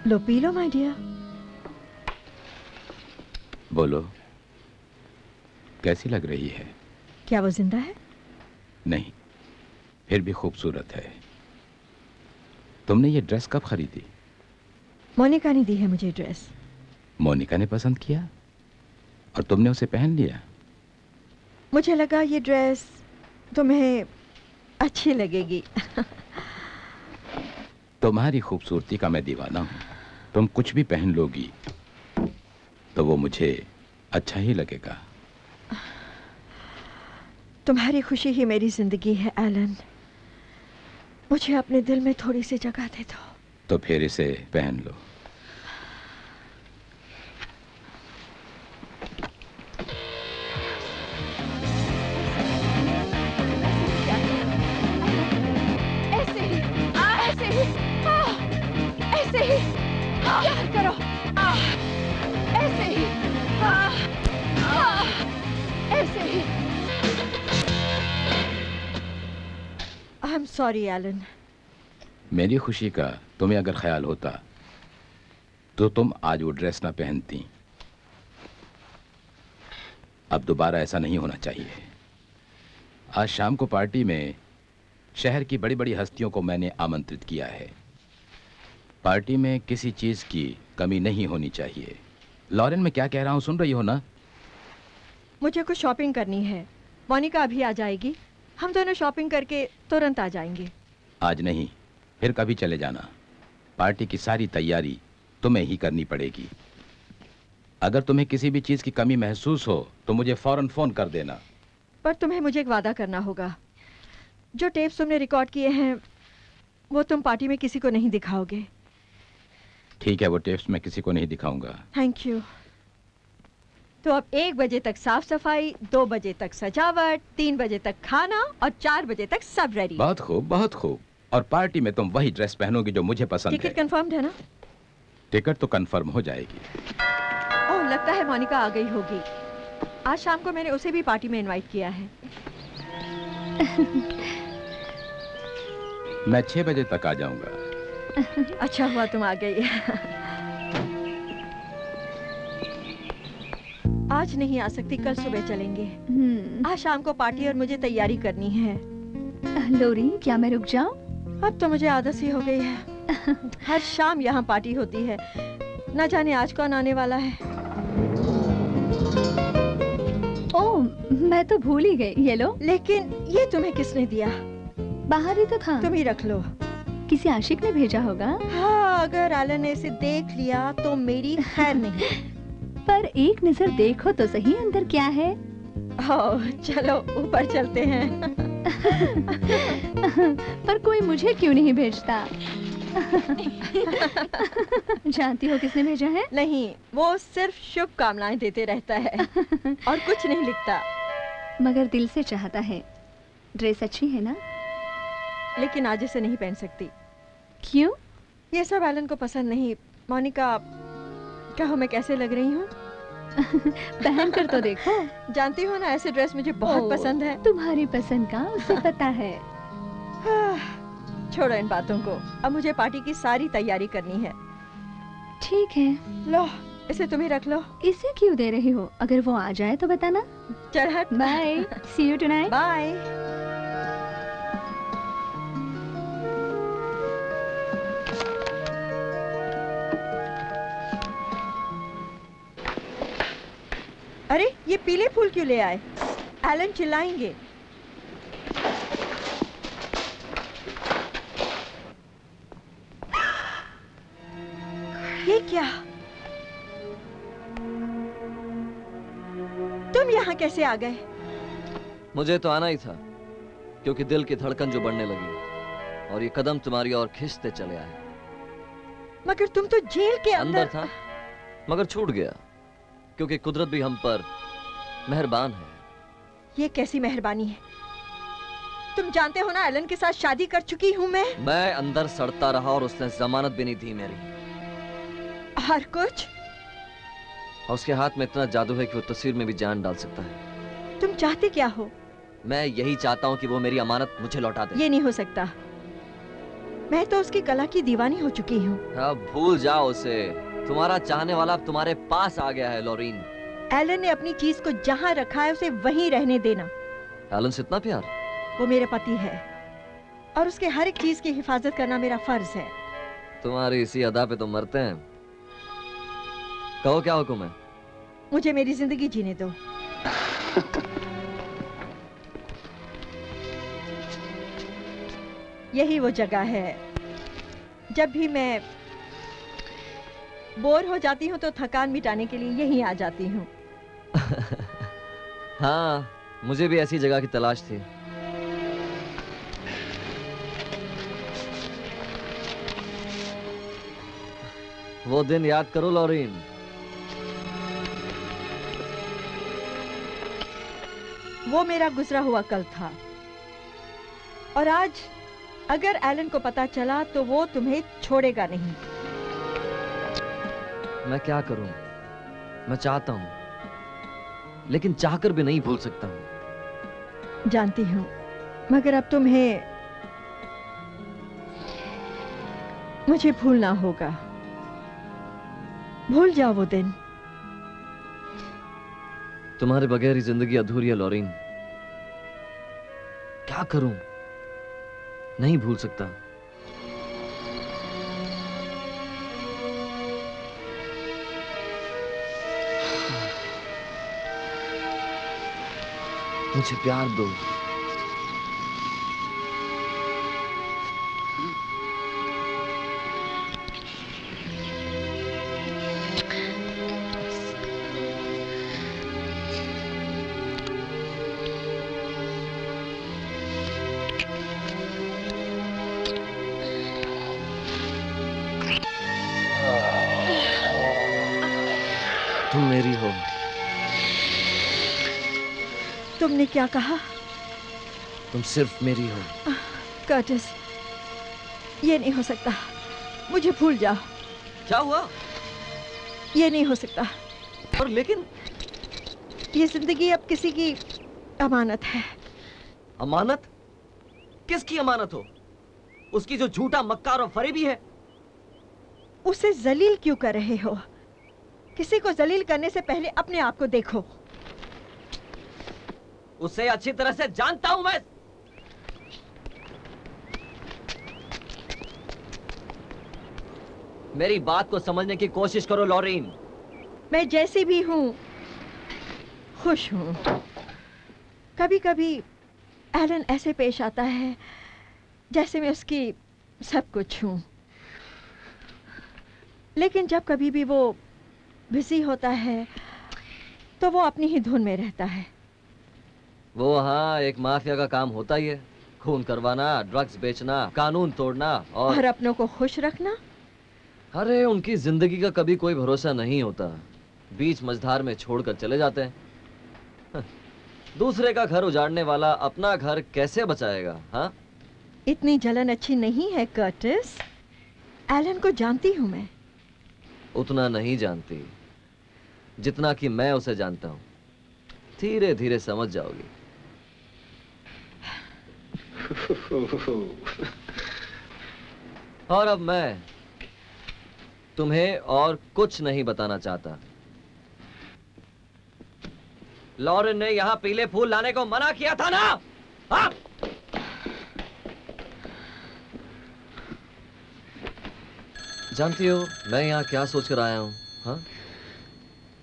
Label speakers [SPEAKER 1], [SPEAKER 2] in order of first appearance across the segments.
[SPEAKER 1] लो पी लो my dear.
[SPEAKER 2] बोलो, कैसी लग रही है?
[SPEAKER 1] क्या वो जिंदा है?
[SPEAKER 2] नहीं, फिर भी खूबसूरत है। तुमने ये ड्रेस कब खरीदी?
[SPEAKER 1] मोनिका ने दी है मुझे ड्रेस।
[SPEAKER 2] मोनिका ने पसंद किया और तुमने उसे पहन लिया?
[SPEAKER 1] मुझे लगा ये ड्रेस तुम्हें अच्छी लगेगी।
[SPEAKER 2] तुम्हारी खूबसूरती का मैं दीवाना हूं। तुम कुछ भी पहन लोगी तो वो मुझे अच्छा ही लगेगा।
[SPEAKER 1] तुम्हारी खुशी ही मेरी जिंदगी है एलन। मुझे अपने दिल में थोड़ी सी जगह दे दो।
[SPEAKER 2] तो फिर इसे पहन लो।
[SPEAKER 1] प्यार करो ऐसे ही, ऐसे ही। I am sorry Alan.
[SPEAKER 2] मेरी खुशी का तुम्हें अगर ख्याल होता तो तुम आज वो ड्रेस ना पहनती। अब दोबारा ऐसा नहीं होना चाहिए। आज शाम को पार्टी में शहर की बड़ी बड़ी हस्तियों को मैंने आमंत्रित किया है। पार्टी में किसी चीज की कमी नहीं होनी चाहिए। लॉरेन, मैं क्या कह रहा हूं सुन रही हो ना?
[SPEAKER 1] मुझे कुछ शॉपिंग करनी है। मोनिका अभी आ जाएगी। हम दोनों शॉपिंग करके तुरंत आ जाएंगे।
[SPEAKER 2] आज नहीं, फिर कभी चले जाना। पार्टी की सारी तैयारी तुम्हें ही करनी पड़ेगी। अगर तुम्हें किसी भी चीज की कमी महसूस हो तो मुझे फौरन फोन कर देना।
[SPEAKER 1] पर तुम्हें मुझे एक वादा करना होगा। जो टेप्स तुमने रिकॉर्ड किए हैं वो तुम पार्टी में किसी को नहीं दिखाओगे।
[SPEAKER 2] ठीक है, वो टेप्स मैं किसी को नहीं दिखाऊंगा।
[SPEAKER 1] Thank you. तो अब 1 बजे तक साफ सफाई, 2 बजे तक सजावट, 3 बजे तक खाना और 4 बजे तक सब रेडी।
[SPEAKER 2] बहुत खूब, बहुत खूब। और पार्टी में तुम वही ड्रेस पहनोगी जो मुझे पसंद है।
[SPEAKER 1] टिकट कंफर्म्ड है ना?
[SPEAKER 2] टिकट तो कंफर्म हो जाएगी।
[SPEAKER 1] ओह, लगता है मोनिका आ गई होगी। आज शाम को मैंने उसे भी पार्टी में इनवाइट किया है।
[SPEAKER 2] मैं 6 बजे तक आ जाऊंगा।
[SPEAKER 1] अच्छा हुआ तुम आ गई। आज नहीं आ सकती, कल सुबह चलेंगे। आज शाम को पार्टी और मुझे तैयारी करनी है।
[SPEAKER 3] लोरी, क्या मैं रुक जाऊं?
[SPEAKER 1] अब तो मुझे आदत सी हो गई है। हर शाम यहाँ पार्टी होती है, न जाने आज कौन आने वाला है।
[SPEAKER 3] ओह, मैं तो भूल ही गई। ये लो।
[SPEAKER 1] लेकिन ये तुम्हें किसने दिया?
[SPEAKER 3] बाहर ही तो था।
[SPEAKER 1] तुम ही रख लो।
[SPEAKER 3] किसी आशिक ने भेजा होगा।
[SPEAKER 1] हाँ, अगर एलन ने इसे देख लिया तो मेरी खैर नहीं।
[SPEAKER 3] पर एक नजर देखो तो सही, अंदर क्या है।
[SPEAKER 1] ओह, चलो ऊपर चलते हैं।
[SPEAKER 3] पर कोई मुझे क्यों नहीं भेजता? जानती हो किसने भेजा है?
[SPEAKER 1] नहीं, वो सिर्फ शुभकामनाएं देते रहता है और कुछ नहीं लिखता।
[SPEAKER 3] मगर दिल से चाहता है। ड्रेस अच्छी है ना?
[SPEAKER 1] लेकिन आज इसे नहीं पहन सकती।
[SPEAKER 3] क्यों?
[SPEAKER 1] ये सब एलन को पसंद नहीं। मोनिका, कहो मैं कैसे लग रही हूँ?
[SPEAKER 3] पहन कर तो देखो।
[SPEAKER 1] जानती हो ना, ऐसे ड्रेस मुझे बहुत पसंद है।
[SPEAKER 3] तुम्हारी पसंद का उसे पता है।
[SPEAKER 1] छोड़ो इन बातों को, अब मुझे पार्टी की सारी तैयारी करनी है।
[SPEAKER 3] ठीक है,
[SPEAKER 1] लो इसे तुम ही रख लो।
[SPEAKER 3] इसे क्यों दे रही हो? अगर वो आ जाए तो बताना।
[SPEAKER 1] चल हट।
[SPEAKER 3] Bye, see you tonight.
[SPEAKER 1] Bye. अरे ये पीले फूल क्यों ले आए? एलन चिल्लाएंगे। ये क्या? तुम यहाँ कैसे आ गए?
[SPEAKER 4] मुझे तो आना ही था, क्योंकि दिल की धड़कन जो बढ़ने लगी और ये कदम तुम्हारी ओर खींचते चले आए।
[SPEAKER 1] मगर तुम तो जेल के अंदर
[SPEAKER 4] था, मगर छूट गया, क्योंकि कुदरत भी हम पर मेहरबान है।
[SPEAKER 1] ये कैसी मेहरबानी है? तुम जानते हो ना, एलन के साथ शादी कर चुकी हूँ मैं
[SPEAKER 4] अंदर सड़ता रहा और उसने जमानत भी नहीं दी मेरी।
[SPEAKER 1] और कुछ?
[SPEAKER 4] और उसके हाथ में इतना जादू है कि वो तस्वीर में भी जान डाल सकता है।
[SPEAKER 1] तुम चाहते क्या हो?
[SPEAKER 4] मैं यही चाहता हूँ कि वो मेरी अमानत मुझे लौटा दे।
[SPEAKER 1] ये नहीं हो सकता। मैं तो उसकी कला की दीवानी हो चुकी हूँ।
[SPEAKER 4] अब भूल जाओ उसे। तुम्हारा चाहने वाला अब तुम्हारे पास आ गया है लॉरीन।
[SPEAKER 1] एलन ने अपनी चीज को जहाँ रखा है उसे वहीं रहने देना।
[SPEAKER 4] एलन से इतना प्यार?
[SPEAKER 1] वो मेरे पति है और उसके हर एक चीज की हिफाजत करना मेरा फर्ज है।
[SPEAKER 4] तुम्हारी इसी अदा पे तो मरते हैं। कहो क्या हुक्म है?
[SPEAKER 1] मुझे मेरी जिंदगी जीने दो। यही वो जगह है। जब भी मैं बोर हो जाती हूँ तो थकान मिटाने के लिए यहीं आ जाती हूँ।
[SPEAKER 4] हाँ, मुझे भी ऐसी जगह की तलाश थी। वो दिन याद करो लॉरीन।
[SPEAKER 1] वो मेरा गुजरा हुआ कल था और आज अगर एलन को पता चला तो वो तुम्हें छोड़ेगा नहीं।
[SPEAKER 4] मैं क्या करूं? मैं चाहता हूं, लेकिन चाहकर भी नहीं भूल सकता हूं।
[SPEAKER 1] जानती हूं, मगर अब तुम्हें मुझे भूलना होगा। भूल जाओ वो दिन।
[SPEAKER 4] तुम्हारे बगैर ही जिंदगी अधूरी है लॉरीन। क्या करूं? नहीं भूल सकता। मुझे प्यार दो। तुम मेरी हो।
[SPEAKER 1] तुमने क्या कहा?
[SPEAKER 4] तुम सिर्फ मेरी हो।
[SPEAKER 1] कर्टिस, ये नहीं हो सकता। मुझे भूल जाओ।
[SPEAKER 4] क्या हुआ?
[SPEAKER 1] ये नहीं हो सकता।
[SPEAKER 4] और लेकिन
[SPEAKER 1] ये जिंदगी अब किसी की अमानत है।
[SPEAKER 4] अमानत? किसकी अमानत हो? उसकी जो झूठा मक्कार और फरेबी है,
[SPEAKER 1] उसे जलील क्यों कर रहे हो? किसी को जलील करने से पहले अपने आप को देखो।
[SPEAKER 4] उसे अच्छी तरह से जानता हूं मैं। मेरी बात को समझने की कोशिश करो लॉरेन।
[SPEAKER 1] मैं जैसी भी हूँ खुश हूँ। कभी कभी एलन ऐसे पेश आता है जैसे मैं उसकी सब कुछ हूँ, लेकिन जब कभी भी वो बिजी होता है तो वो अपनी ही धुन में रहता है।
[SPEAKER 4] वो हाँ, एक माफिया का काम होता ही है, खून करवाना, ड्रग्स बेचना, कानून तोड़ना
[SPEAKER 1] और अपनों को खुश रखना।
[SPEAKER 4] अरे उनकी जिंदगी का कभी कोई भरोसा नहीं होता, बीच मझधार में छोड़कर चले जाते हैं। दूसरे का घर उजाड़ने वाला अपना घर कैसे बचाएगा? हाँ,
[SPEAKER 1] इतनी जलन अच्छी नहीं है कर्टिस। एलन को जानती हूँ मैं।
[SPEAKER 4] उतना नहीं जानती जितना कि मैं उसे जानता हूँ। धीरे धीरे समझ जाओगी। और अब मैं तुम्हें और कुछ नहीं बताना चाहता। लॉरेन ने यहां पीले फूल लाने को मना किया था ना? हाँ? जानती हो मैं यहां क्या सोचकर आया हूं? हाँ,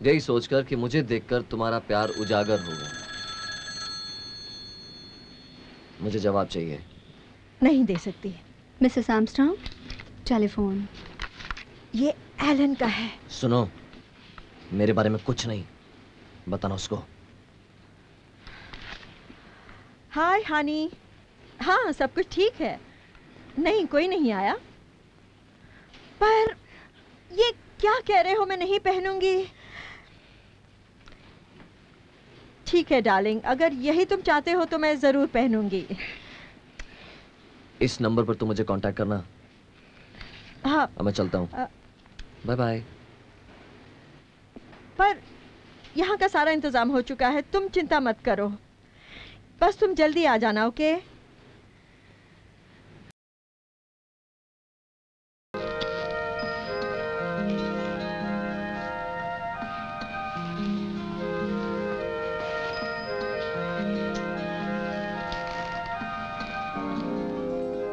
[SPEAKER 4] यही सोचकर कि मुझे देखकर तुम्हारा प्यार उजागर होगा। मुझे जवाब चाहिए।
[SPEAKER 1] नहीं दे सकती।
[SPEAKER 3] Mrs Armstrong, telephone.
[SPEAKER 1] ये एलन का है।
[SPEAKER 4] सुनो, मेरे बारे में कुछ नहीं बताना उसको।
[SPEAKER 1] हाय हनी। हाँ, सब कुछ ठीक है। नहीं, कोई नहीं आया। पर ये क्या कह रहे हो? मैं नहीं पहनूंगी। ठीक है डार्लिंग, अगर यही तुम चाहते हो तो मैं जरूर पहनूंगी।
[SPEAKER 4] इस नंबर पर तुम मुझे कांटेक्ट करना।
[SPEAKER 1] हाँ।
[SPEAKER 4] अब मैं चलता हूँ। Bye bye.
[SPEAKER 1] पर यहाँ का सारा इंतजाम हो चुका है, तुम चिंता मत करो। बस तुम जल्दी आ जाना, ओके?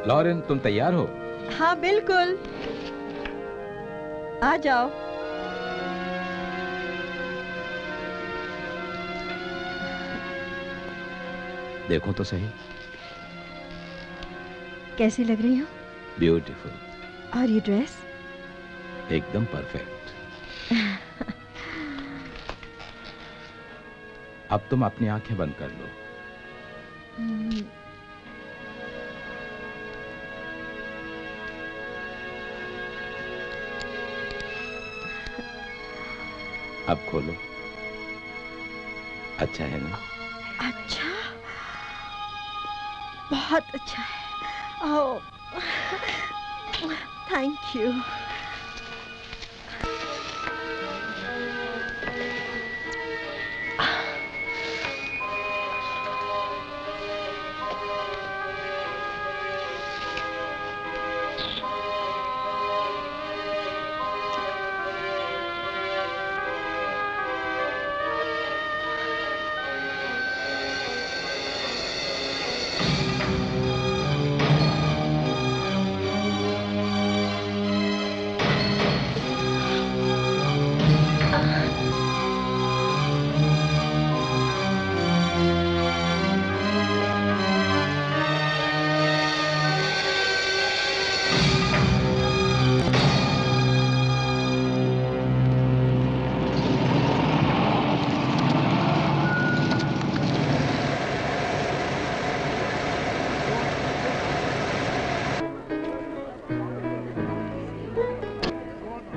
[SPEAKER 2] लॉरेन, तुम तैयार हो?
[SPEAKER 1] हाँ बिल्कुल, आ जाओ।
[SPEAKER 2] देखो तो सही,
[SPEAKER 1] कैसी लग रही हो?
[SPEAKER 2] ब्यूटीफुल।
[SPEAKER 1] और ये ड्रेस?
[SPEAKER 2] एकदम परफेक्ट। अब तुम अपनी आंखें बंद कर लो। अब खोलो। अच्छा है ना?
[SPEAKER 1] अच्छा, बहुत अच्छा है। ओह, थैंक यू।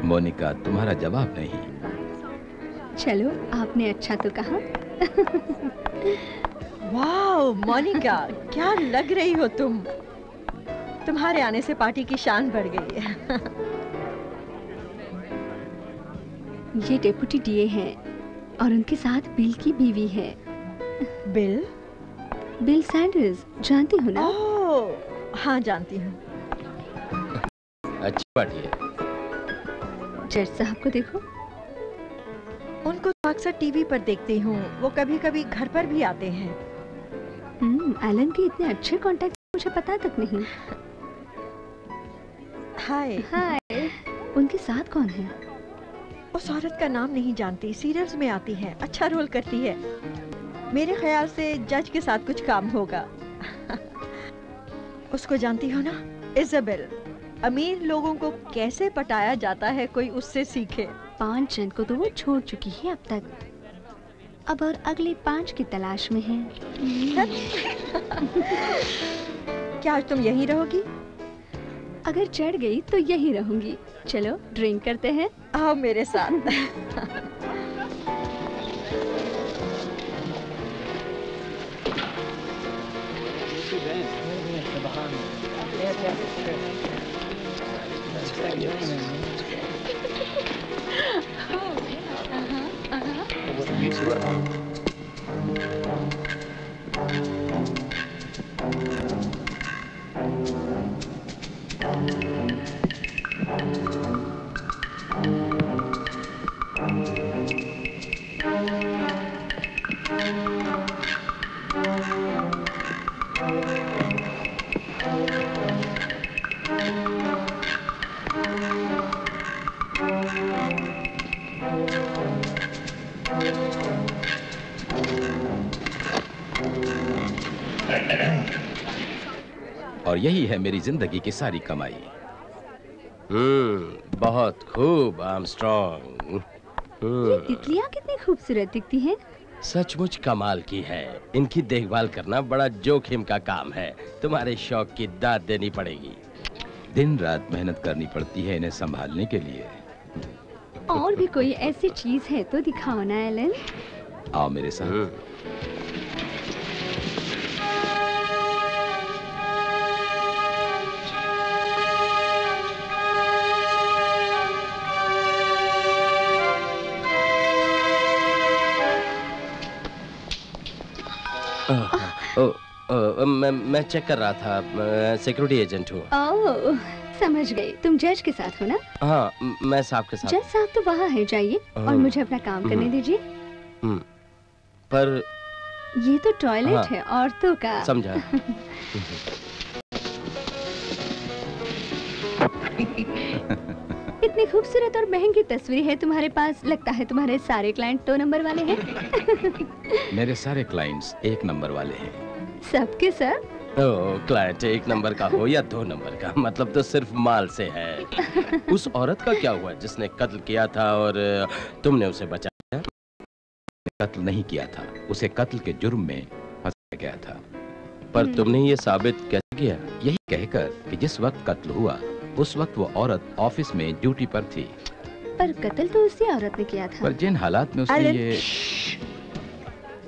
[SPEAKER 2] मोनिका, तुम्हारा जवाब नहीं।
[SPEAKER 3] चलो, आपने अच्छा तो कहा।
[SPEAKER 1] वाओ मोनिका, क्या लग रही हो तुम। तुम्हारे आने से पार्टी की शान बढ़ गई है।
[SPEAKER 3] ये डेप्यूटी डीए हैं और उनके साथ बिल की बीवी है।
[SPEAKER 1] बिल?
[SPEAKER 3] बिल सैंडर्स, जानती हो ना?
[SPEAKER 1] ओह, हाँ जानती हूँ।
[SPEAKER 2] अच्छी पार्टी है।
[SPEAKER 3] जज साहब को देखो।
[SPEAKER 1] उनको तो अक्सर टीवी पर देखती हूँ, वो कभी कभी घर पर भी आते हैं।
[SPEAKER 3] एलन के इतने अच्छे कॉन्टैक्ट मुझे पता तक नहीं।
[SPEAKER 1] हाय।
[SPEAKER 3] हाय। उनके साथ कौन है?
[SPEAKER 1] उस औरत का नाम नहीं जानती, सीरियल्स में आती है, अच्छा रोल करती है। मेरे ख्याल से जज के साथ कुछ काम होगा। उसको जानती हो ना, इज़ाबेल। अमीर लोगों को कैसे पटाया जाता है, कोई उससे सीखे।
[SPEAKER 3] 5 जन को तो वो छोड़ चुकी है अब तक, अब और अगले 5 की तलाश में है।
[SPEAKER 1] क्या आज तुम यहीं रहोगी?
[SPEAKER 3] अगर चढ़ गई तो यहीं रहूंगी। चलो ड्रिंक करते हैं।
[SPEAKER 1] आओ मेरे साथ।
[SPEAKER 2] और यही है मेरी जिंदगी की सारी कमाई। बहुत खूब आर्मस्ट्रॉन्ग।
[SPEAKER 3] ये तितलियां कितनी खूबसूरत दिखती हैं।
[SPEAKER 2] सचमुच कमाल की है। इनकी देखभाल करना बड़ा जोखिम का काम है। तुम्हारे शौक की दाद देनी पड़ेगी। दिन रात मेहनत करनी पड़ती है इन्हें संभालने के लिए।
[SPEAKER 3] और भी कोई ऐसी चीज है तो दिखाओ ना एलन।
[SPEAKER 2] आओ मेरे साथ। मैं चेक कर रहा था, सिक्योरिटी एजेंट हूँ।
[SPEAKER 3] ओह, समझ गई। तुम जज के साथ हो ना?
[SPEAKER 2] हाँ, मैं साहब के साथ।
[SPEAKER 3] जज साहब तो वहाँ है, जाइए और मुझे अपना काम करने दीजिए।
[SPEAKER 2] पर
[SPEAKER 3] ये तो टॉयलेट है औरतों का।
[SPEAKER 2] समझा।
[SPEAKER 3] इतनी खूबसूरत और महंगी तस्वीर है तुम्हारे पास, लगता है तुम्हारे सारे क्लाइंट 2 नंबर वाले हैं।
[SPEAKER 2] मेरे सारे क्लाइंट्स 1 नंबर वाले हैं।
[SPEAKER 3] सबके सब?
[SPEAKER 2] क्लाइंट 1 नंबर का हो या 2 नंबर का, मतलब तो सिर्फ माल से है। उस औरत का क्या हुआ जिसने कत्ल किया था और तुमने उसे बचाया? कत्ल नहीं किया था, उसे कत्ल के जुर्म में फंसाया गया था। पर तुमने ये साबित कैसे किया? यही कहकर कि जिस वक्त कत्ल हुआ उस वक्त वो औरत ऑफिस में ड्यूटी पर थी।
[SPEAKER 3] पर कत्ल तो उसी औरत ने किया था।
[SPEAKER 2] पर जिन हालात में उसने ये...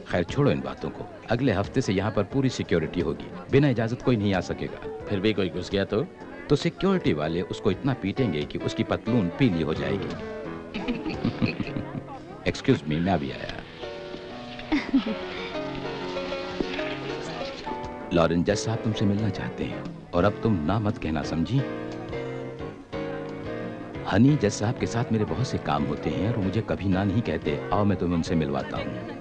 [SPEAKER 2] खैर छोड़ो इन बातों को। अगले हफ्ते से यहाँ पर पूरी सिक्योरिटी होगी, बिना इजाजत कोई नहीं आ सकेगा। फिर भी कोई घुस गया तो सिक्योरिटी वाले उसको इतना पीटेंगे कि उसकी पतलून पीली हो जाएगी। एक्सक्यूज मी, मैं अभी आया। लॉरेंस, जज साहब तुमसे मिलना चाहते हैं और अब तुम ना मत कहना, समझी? हनी, जज साहब के साथ मेरे बहुत से काम होते हैं और मुझे कभी ना नहीं कहते। आओ मैं तुम्हें उनसे मिलवाता हूँ।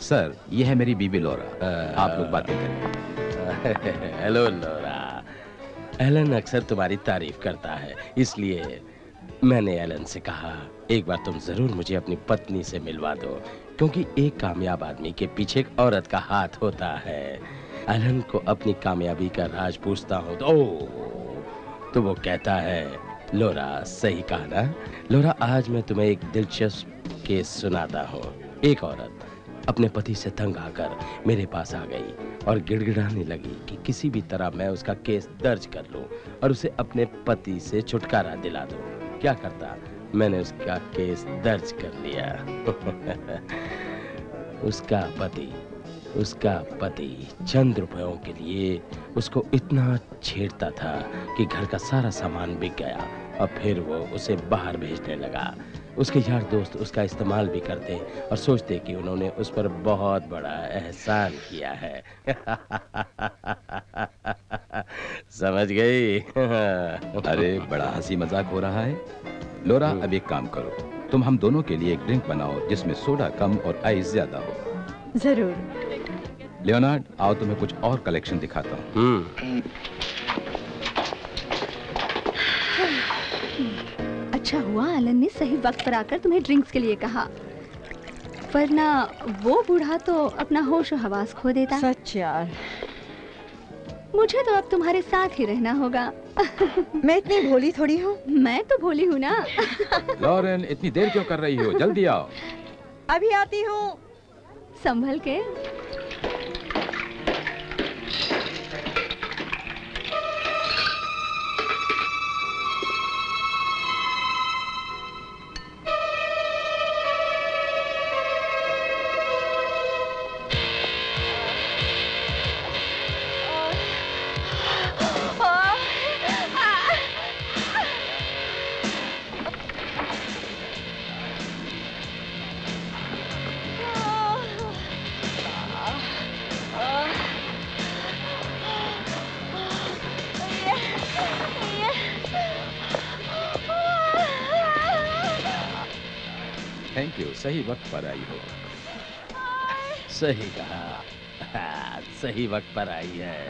[SPEAKER 2] सर, ये है मेरी बीबी लोरा। आप लोग बातें करें।
[SPEAKER 5] हेलो लोरा। एलन अक्सर तुम्हारी तारीफ करता है, इसलिए मैंने एलन से कहा एक बार तुम जरूर मुझे अपनी पत्नी से मिलवा दो, क्योंकि एक कामयाब आदमी के पीछे एक औरत का हाथ होता है। एलन को अपनी कामयाबी का राज पूछता हूँ तो वो कहता है, लोरा सही कहा ना? लोरा, आज मैं तुम्हें एक दिलचस्प केस सुनाता हूँ। एक औरत अपने पति से तंग आकर मेरे पास आ गई और गिड़गिड़ाने लगी कि किसी भी तरह मैं उसका केस दर्ज कर लूं और उसे अपने पति से छुटकारा दिला दूं। क्या करता? मैंने उसका केस दर्ज कर लिया। उसका पति चंद रुपयों के लिए उसको इतना छेड़ता था कि घर का सारा सामान बिक गया और फिर वो उसे बाहर भेजने लगा। उसके यार दोस्त उसका इस्तेमाल भी करते और सोचते कि उन्होंने उस पर बहुत बड़ा एहसान किया है। समझ गई।
[SPEAKER 2] अरे बड़ा हंसी मजाक हो रहा है। लोरा, अब एक काम करो, तुम हम दोनों के लिए एक ड्रिंक बनाओ जिसमें सोडा कम और आइस ज्यादा हो।
[SPEAKER 1] जरूर।
[SPEAKER 2] लियोनार्ड, आओ तुम्हें कुछ और कलेक्शन दिखाता हूँ।
[SPEAKER 3] अच्छा हुआ एलन ने सही वक्त पर आकर तुम्हें ड्रिंक्स के लिए कहा, वरना वो बूढ़ा तो अपना होश और हवास खो देता।
[SPEAKER 1] सच यार।
[SPEAKER 3] मुझे तो अब तुम्हारे साथ ही रहना होगा।
[SPEAKER 1] मैं इतनी भोली थोड़ी हूँ।
[SPEAKER 3] मैं तो भोली हूँ ना।
[SPEAKER 2] लॉरेन, इतनी देर क्यों कर रही हो? जल्दी आओ।
[SPEAKER 1] अभी आती हूँ।
[SPEAKER 3] संभल के।
[SPEAKER 2] थैंक यू, सही वक्त पर आई हो।
[SPEAKER 5] सही कहा, सही वक्त पर आई है।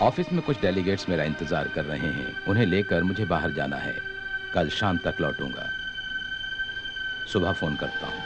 [SPEAKER 2] ऑफिस में कुछ डेलीगेट्स मेरा इंतजार कर रहे हैं। उन्हें लेकर मुझे बाहर जाना है। कल शाम तक लौटूंगा। सुबह फोन करता हूँ।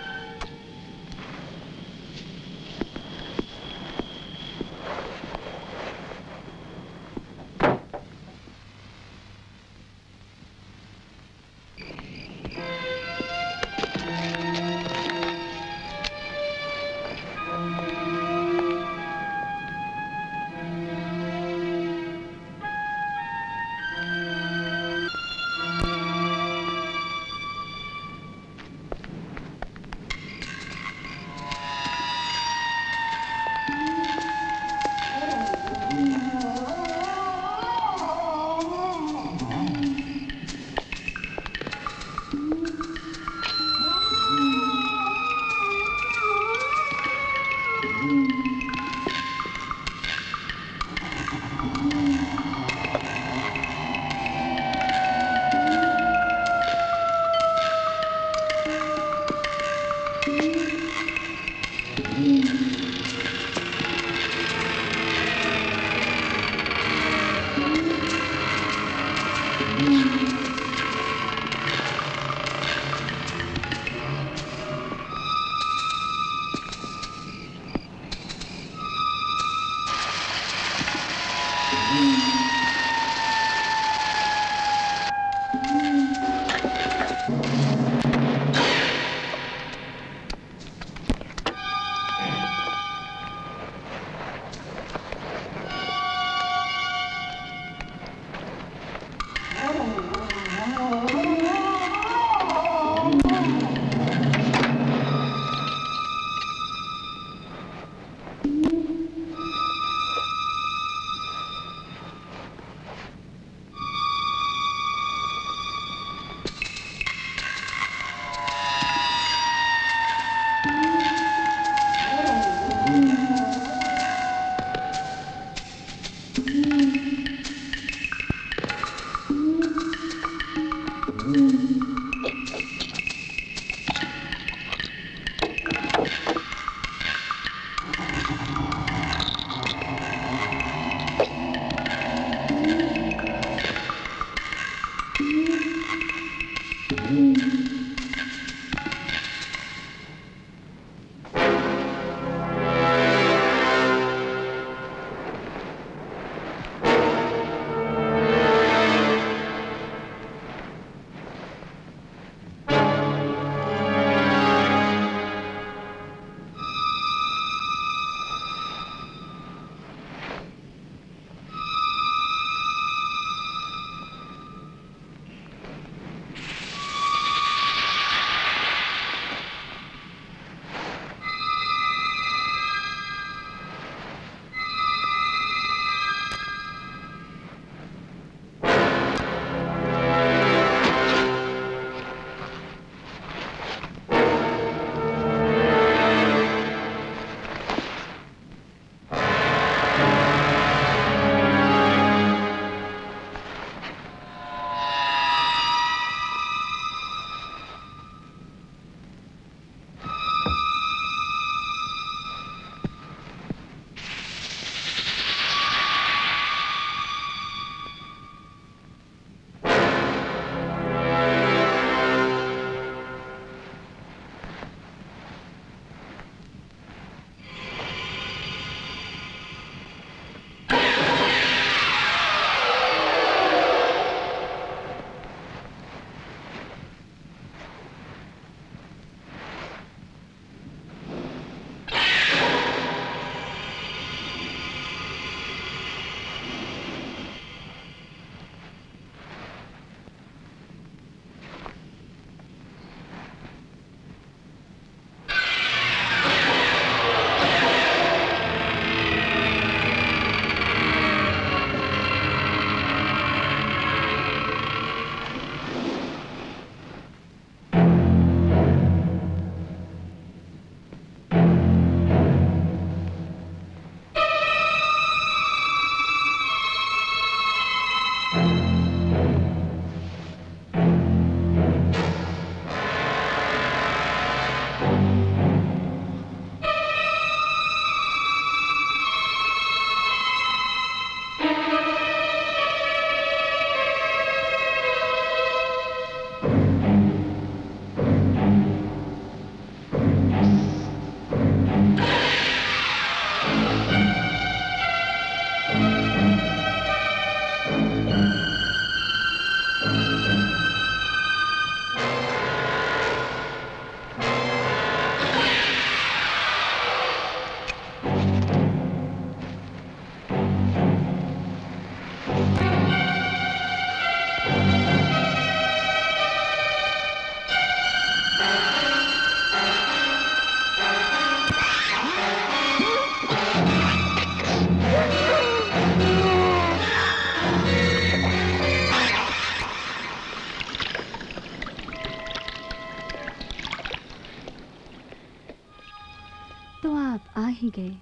[SPEAKER 3] तो आप आ ही गए।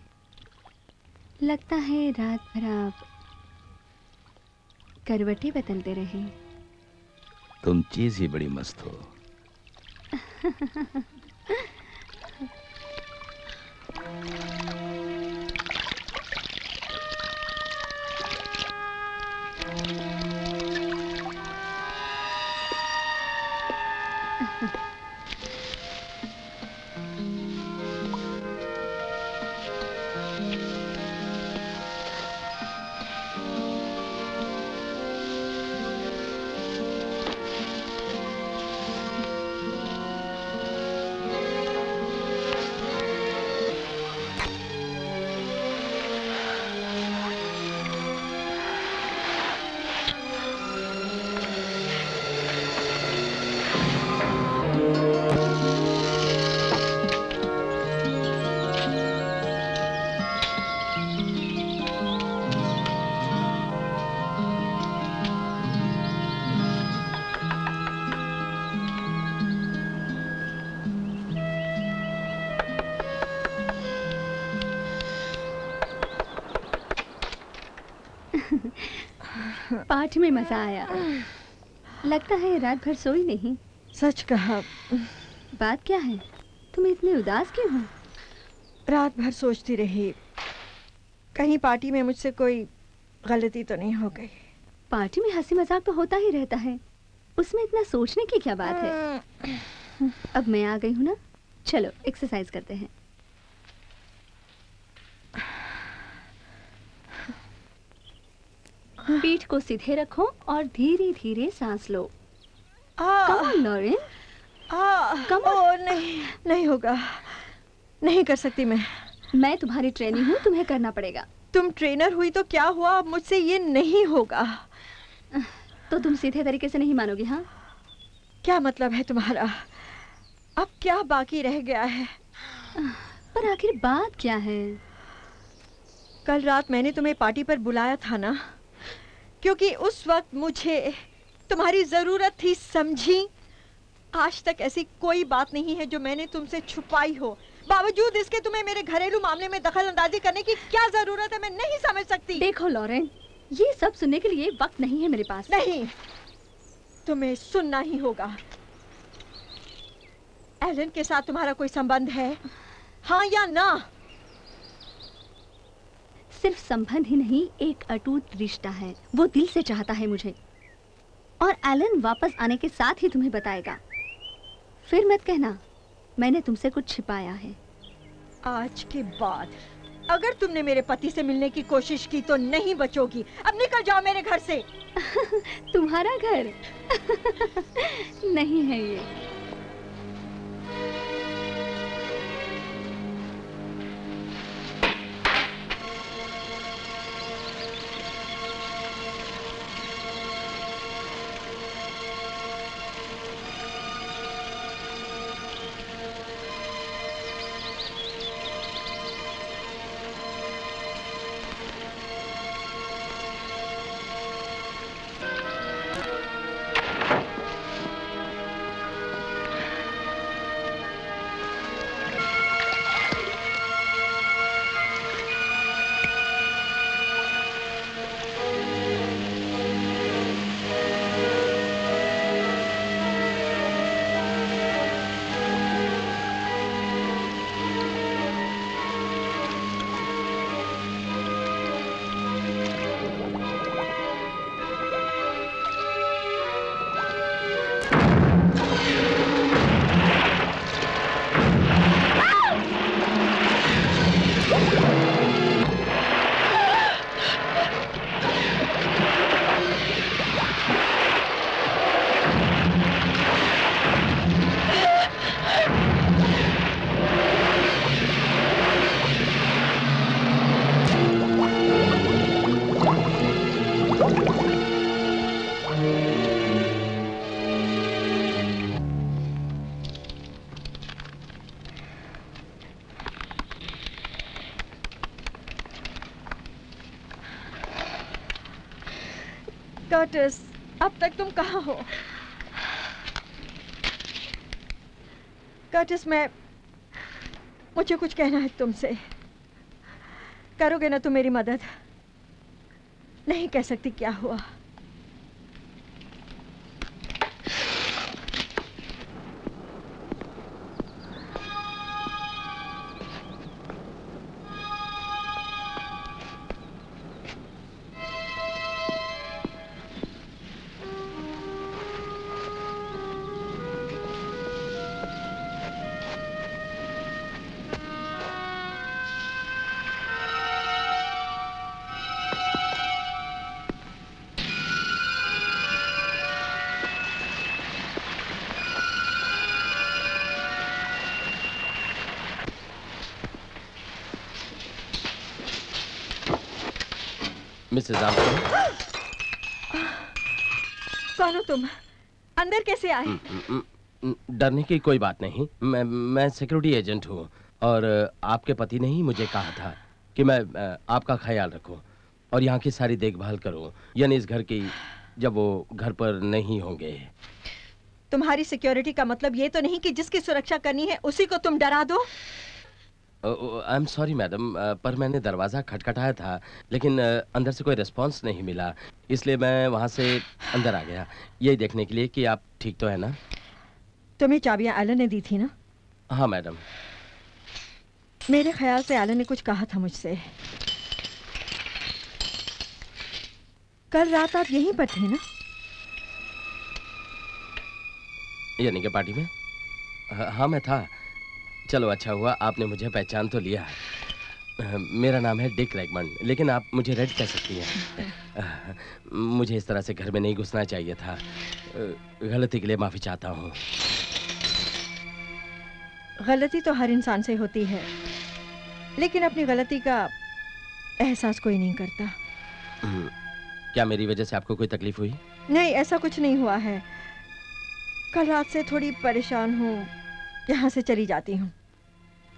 [SPEAKER 3] लगता है रात भर आप करवटें बदलते रहे।
[SPEAKER 2] तुम चीज ही बड़ी मस्त हो।
[SPEAKER 3] पार्टी में मजा आया। लगता है रात भर सोई नहीं।
[SPEAKER 1] सच कहा।
[SPEAKER 3] बात क्या है? तुम इतने उदास क्यों हो?
[SPEAKER 1] रात भर सोचती रही, कहीं पार्टी में मुझसे कोई गलती तो नहीं हो गई।
[SPEAKER 3] पार्टी में हंसी मजाक तो होता ही रहता है, उसमें इतना सोचने की क्या बात है? अब मैं आ गई हूँ ना, चलो एक्सरसाइज करते हैं। पीठ को सीधे रखो और धीरे धीरे सांस लो। Come on Lauren, come on.
[SPEAKER 1] नहीं होगा, नहीं कर सकती
[SPEAKER 3] मैं तुम्हारी ट्रेनी हूँ, तुम्हें करना पड़ेगा।
[SPEAKER 1] तुम ट्रेनर हुई तो क्या हुआ, मुझसे ये नहीं होगा।
[SPEAKER 3] तो तुम सीधे तरीके से नहीं मानोगी? हाँ,
[SPEAKER 1] क्या मतलब है तुम्हारा? अब क्या बाकी रह गया है?
[SPEAKER 3] पर आखिर बात क्या है?
[SPEAKER 1] कल रात मैंने तुम्हें पार्टी पर बुलाया था ना, क्योंकि उस वक्त मुझे तुम्हारी जरूरत थी, समझी? आज तक ऐसी कोई बात नहीं है जो मैंने तुमसे छुपाई हो। बावजूद इसके तुम्हें मेरे घरेलू मामले में दखल अंदाजी करने की क्या जरूरत है, मैं नहीं समझ सकती।
[SPEAKER 3] देखो लॉरेन, ये सब सुनने के लिए वक्त नहीं है मेरे पास।
[SPEAKER 1] नहीं, तुम्हें सुनना ही होगा। एलन के साथ तुम्हारा कोई संबंध है, हाँ या ना?
[SPEAKER 3] सिर्फ संबंध ही नहीं, एक अटूट रिश्ता है। वो दिल से चाहता है मुझे, और एलन वापस आने के साथ ही तुम्हें बताएगा। फिर मत कहना मैंने तुमसे कुछ छिपाया है।
[SPEAKER 1] आज के बाद अगर तुमने मेरे पति से मिलने की कोशिश की तो नहीं बचोगी। अब निकल जाओ मेरे घर से।
[SPEAKER 3] तुम्हारा घर नहीं है ये।
[SPEAKER 1] कर्टिस, अब तक तुम कहाँ हो? कर्टिस, मुझे कुछ कहना है तुमसे। करोगे ना तुम मेरी मदद? नहीं कह सकती क्या हुआ।
[SPEAKER 5] Mrs Armstrong.
[SPEAKER 1] कौन हो तुम? अंदर कैसे आए?
[SPEAKER 5] डरने की कोई बात नहीं। मैं सिक्योरिटी एजेंट हूँ और आपके पति ने ही मुझे कहा था कि मैं आपका ख्याल रखूं और यहाँ की सारी देखभाल करूं, यानी इस घर की, जब वो घर पर नहीं होंगे।
[SPEAKER 1] तुम्हारी सिक्योरिटी का मतलब ये तो नहीं कि जिसकी सुरक्षा करनी है उसी को तुम डरा दो।
[SPEAKER 5] आई एम सॉरी मैडम, पर मैंने दरवाज़ा खटखटाया था लेकिन अंदर से कोई रिस्पांस नहीं मिला, इसलिए मैं वहाँ से अंदर आ गया, यही देखने के लिए कि आप ठीक तो है ना।
[SPEAKER 1] तुम्हें चाबियां एलन ने दी थी ना?
[SPEAKER 5] हाँ मैडम।
[SPEAKER 1] मेरे ख्याल से एलन ने कुछ कहा था मुझसे। कल रात आप यहीं पर थे ना?
[SPEAKER 5] यानी कि पार्टी में? हाँ मैं था। चलो अच्छा हुआ आपने मुझे पहचान तो लिया। मेरा नाम है डिक रेगमंड, लेकिन आप मुझे रेड कह सकती हैं। मुझे इस तरह से घर में नहीं घुसना चाहिए था। गलती के लिए माफ़ी चाहता हूँ।
[SPEAKER 1] गलती तो हर इंसान से होती है, लेकिन अपनी गलती का एहसास कोई नहीं करता।
[SPEAKER 5] क्या मेरी वजह से आपको कोई तकलीफ हुई?
[SPEAKER 1] नहीं, ऐसा कुछ नहीं हुआ है। कल रात से थोड़ी परेशान हूँ, यहाँ से चली जाती हूँ।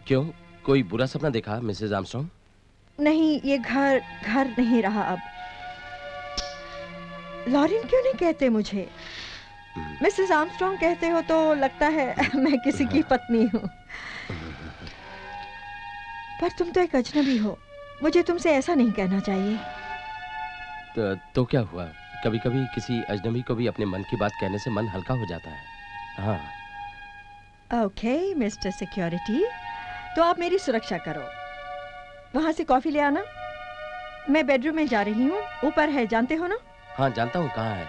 [SPEAKER 5] क्यों, कोई बुरा सपना देखा मिसेस आर्मस्ट्रॉन्ग?
[SPEAKER 1] नहीं, ये घर घर नहीं रहा अब। लॉरेन क्यों नहीं कहते मुझे? मिसेस आर्मस्ट्रॉन्ग कहते हो तो लगता है मैं किसी की पत्नी हूँ। पर तुम तो एक अजनबी हो, मुझे तुमसे ऐसा नहीं कहना चाहिए।
[SPEAKER 5] तो क्या हुआ, कभी कभी किसी अजनबी को भी अपने मन की बात कहने से मन हल्का हो जाता है। हाँ।
[SPEAKER 1] ओके मिस्टर सिक्योरिटी, तो आप मेरी सुरक्षा करो। वहाँ से कॉफी ले आना। मैं बेडरूम में जा रही हूँ, ऊपर है, जानते हो ना?
[SPEAKER 5] हाँ जानता हूँ, कहाँ है?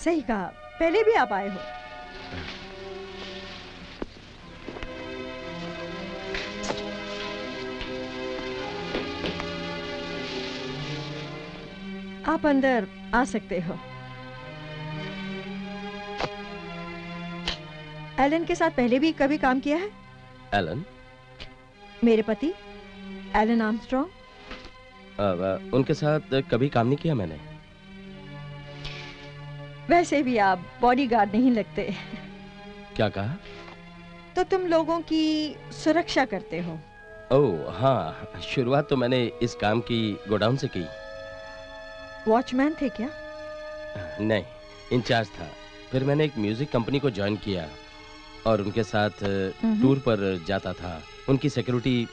[SPEAKER 1] सही कहा, पहले भी आप आए हो। आप अंदर आ सकते हो। एलन के साथ पहले भी कभी काम किया है?
[SPEAKER 5] एलन?
[SPEAKER 1] मेरे पति एलन आर्मस्ट्रॉन्ग।
[SPEAKER 5] उनके साथ कभी काम नहीं किया मैंने।
[SPEAKER 1] वैसे भी आप बॉडीगार्ड नहीं लगते।
[SPEAKER 5] क्या कहा?
[SPEAKER 1] तो तुम लोगों की सुरक्षा करते हो।
[SPEAKER 5] ओह हाँ, शुरुआत तो मैंने इस काम की गोडाउन से की।
[SPEAKER 1] वॉचमैन थे क्या?
[SPEAKER 5] नहीं, इंचार्ज था। फिर मैंने एक म्यूजिक कंपनी को ज्वाइन किया और उनके साथ टूर पर जाता था। उनकी सिक्योरिटी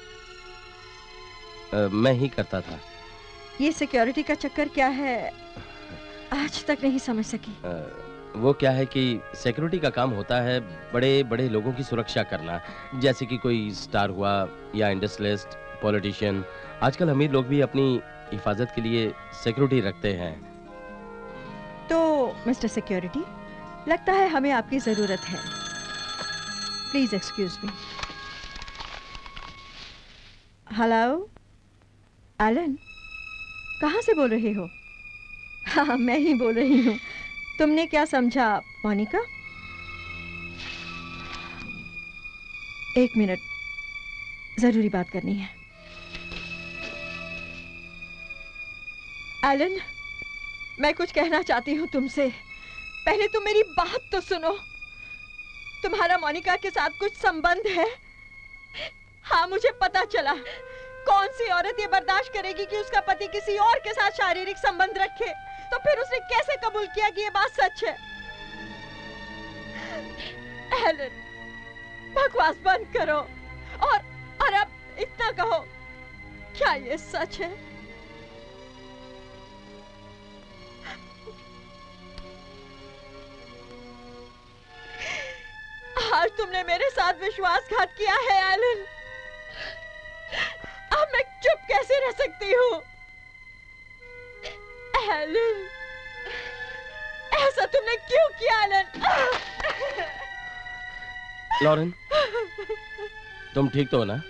[SPEAKER 5] मैं ही करता था।
[SPEAKER 1] ये सिक्योरिटी का चक्कर क्या है, आज तक नहीं समझ सकी।
[SPEAKER 5] वो क्या है कि सिक्योरिटी का काम होता है बड़े बड़े लोगों की सुरक्षा करना, जैसे कि कोई स्टार हुआ या इंडस्ट्रियलिस्ट, पॉलिटिशियन। आजकल अमीर लोग भी अपनी हिफाजत के लिए सिक्योरिटी रखते हैं।
[SPEAKER 1] तो मिस्टर सिक्योरिटी, लगता है हमें आपकी जरूरत है। Please excuse me. Hello Alan, कहाँ से बोल रहे हो? हाँ मैं ही बोल रही हूँ। तुमने क्या समझा मोनिका? एक मिनट, जरूरी बात करनी है। एलन, मैं कुछ कहना चाहती हूँ तुमसे। पहले तुम मेरी बात तो सुनो। तुम्हारा मोनिका के साथ कुछ संबंध है? हाँ, मुझे पता चला। कौन सी औरत ये बर्दाश्त करेगी कि उसका पति किसी और के साथ शारीरिक संबंध रखे? तो फिर उसने कैसे कबूल किया कि ये बात सच है? एलन, बकवास बंद करो और अब कहो, क्या ये सच है? आज तुमने मेरे साथ विश्वासघात किया है एलन। अब मैं चुप कैसे रह सकती हूँ? एलन, ऐसा तुमने क्यों किया एलन?
[SPEAKER 5] लॉरेन, तुम ठीक तो हो ना?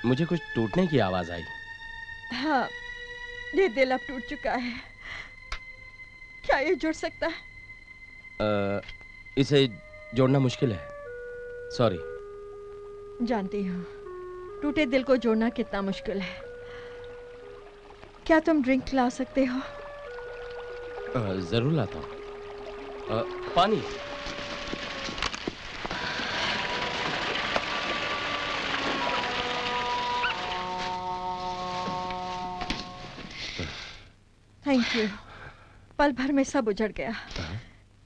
[SPEAKER 5] मुझे कुछ टूटने की आवाज आई।
[SPEAKER 1] हाँ, ये दिल अब टूट चुका है। क्या ये जुड़ सकता है?
[SPEAKER 5] इसे जोड़ना मुश्किल है। सॉरी।
[SPEAKER 1] जानती हूँ टूटे दिल को जोड़ना कितना मुश्किल है। क्या तुम ड्रिंक ला सकते हो?
[SPEAKER 5] जरूर लाता हूँ। पानी।
[SPEAKER 1] Thank you. पल भर में सब उजड़ गया।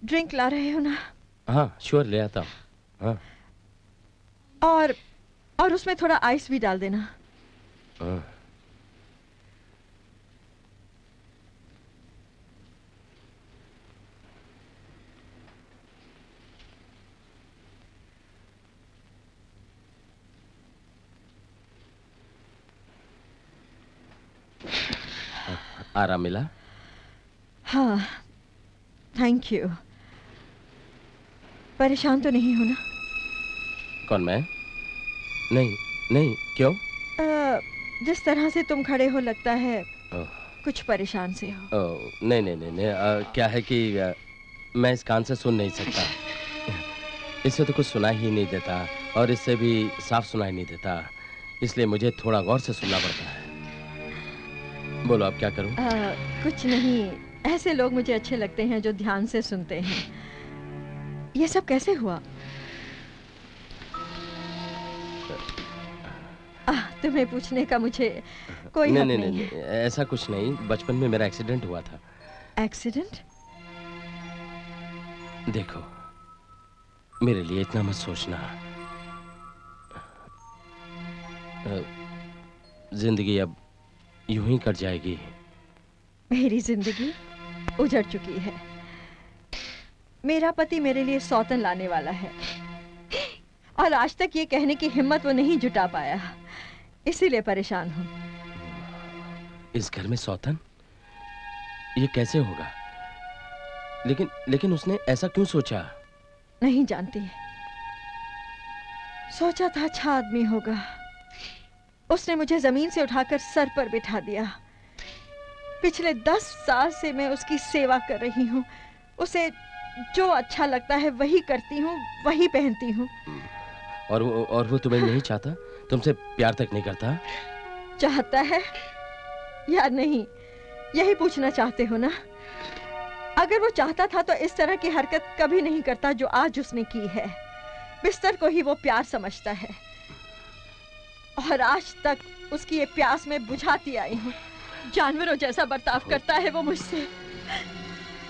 [SPEAKER 1] ड्रिंक ला रहे हो ना?
[SPEAKER 5] हाँ, श्योर, ले आता हूँ। हाँ।
[SPEAKER 1] और उसमें थोड़ा आइस भी डाल देना।
[SPEAKER 5] हाँ। आराम मिला?
[SPEAKER 1] हाँ, थैंक यू। परेशान तो नहीं हो ना?
[SPEAKER 5] कौन, मैं? नहीं नहीं, क्यों?
[SPEAKER 1] जिस तरह से तुम खड़े हो लगता है कुछ परेशान से हो।
[SPEAKER 5] नहीं नहीं नहीं, नहीं क्या है कि मैं इस कान से सुन नहीं सकता। इससे तो कुछ सुनाई ही नहीं देता और इससे भी साफ सुनाई नहीं देता, इसलिए मुझे थोड़ा गौर से सुनना पड़ता है। बोलो, अब क्या करूं?
[SPEAKER 1] कुछ नहीं, ऐसे लोग मुझे अच्छे लगते हैं जो ध्यान से सुनते हैं। ये सब कैसे हुआ? तुम्हें पूछने का मुझे कोई हक नहीं है।
[SPEAKER 5] ऐसा कुछ नहीं, बचपन में मेरा एक्सीडेंट हुआ था।
[SPEAKER 1] एक्सीडेंट?
[SPEAKER 5] देखो, मेरे लिए इतना मत सोचना। जिंदगी अब यूं ही कट जाएगी।
[SPEAKER 1] मेरी जिंदगी उजड़ चुकी है। मेरा पति मेरे लिए सौतन लाने वाला है और आज तक ये कहने की हिम्मत वो नहीं जुटा पाया, इसीलिए परेशान हूँ।
[SPEAKER 5] इस घर में सौतन? ये कैसे होगा? लेकिन उसने ऐसा क्यों सोचा?
[SPEAKER 1] नहीं जानती। सोचा था अच्छा आदमी होगा। उसने मुझे जमीन से उठाकर सर पर बिठा दिया। पिछले 10 साल से मैं उसकी सेवा कर रही हूँ। उसे जो अच्छा लगता है वही करती हूँ, वही पहनती हूँ।
[SPEAKER 5] और वो तुम्हें नहीं चाहता? तुमसे प्यार तक नहीं करता?
[SPEAKER 1] चाहता है या नहीं, यही पूछना चाहते हो ना? अगर वो चाहता था तो इस तरह की हरकत कभी नहीं करता जो आज उसने की है। बिस्तर को ही वो प्यार समझता है और आज तक उसकी ये प्यास में बुझाती आई हूँ। जानवरों जैसा बर्ताव करता है वो मुझसे।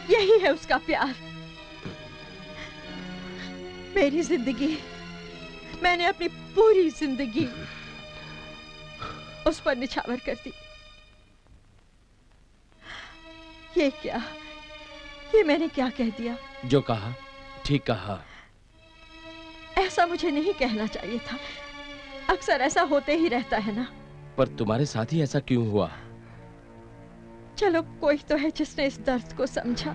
[SPEAKER 1] यही है उसका प्यार। मेरी जिंदगी, मैंने अपनी पूरी जिंदगी उस पर निछावर कर दी। ये क्या, ये मैंने क्या कह दिया?
[SPEAKER 5] जो कहा ठीक कहा।
[SPEAKER 1] ऐसा मुझे नहीं कहना चाहिए था। अक्सर ऐसा होते ही रहता है ना।
[SPEAKER 5] पर तुम्हारे साथ ही ऐसा क्यों हुआ?
[SPEAKER 1] चलो, कोई तो है जिसने इस दर्द को समझा।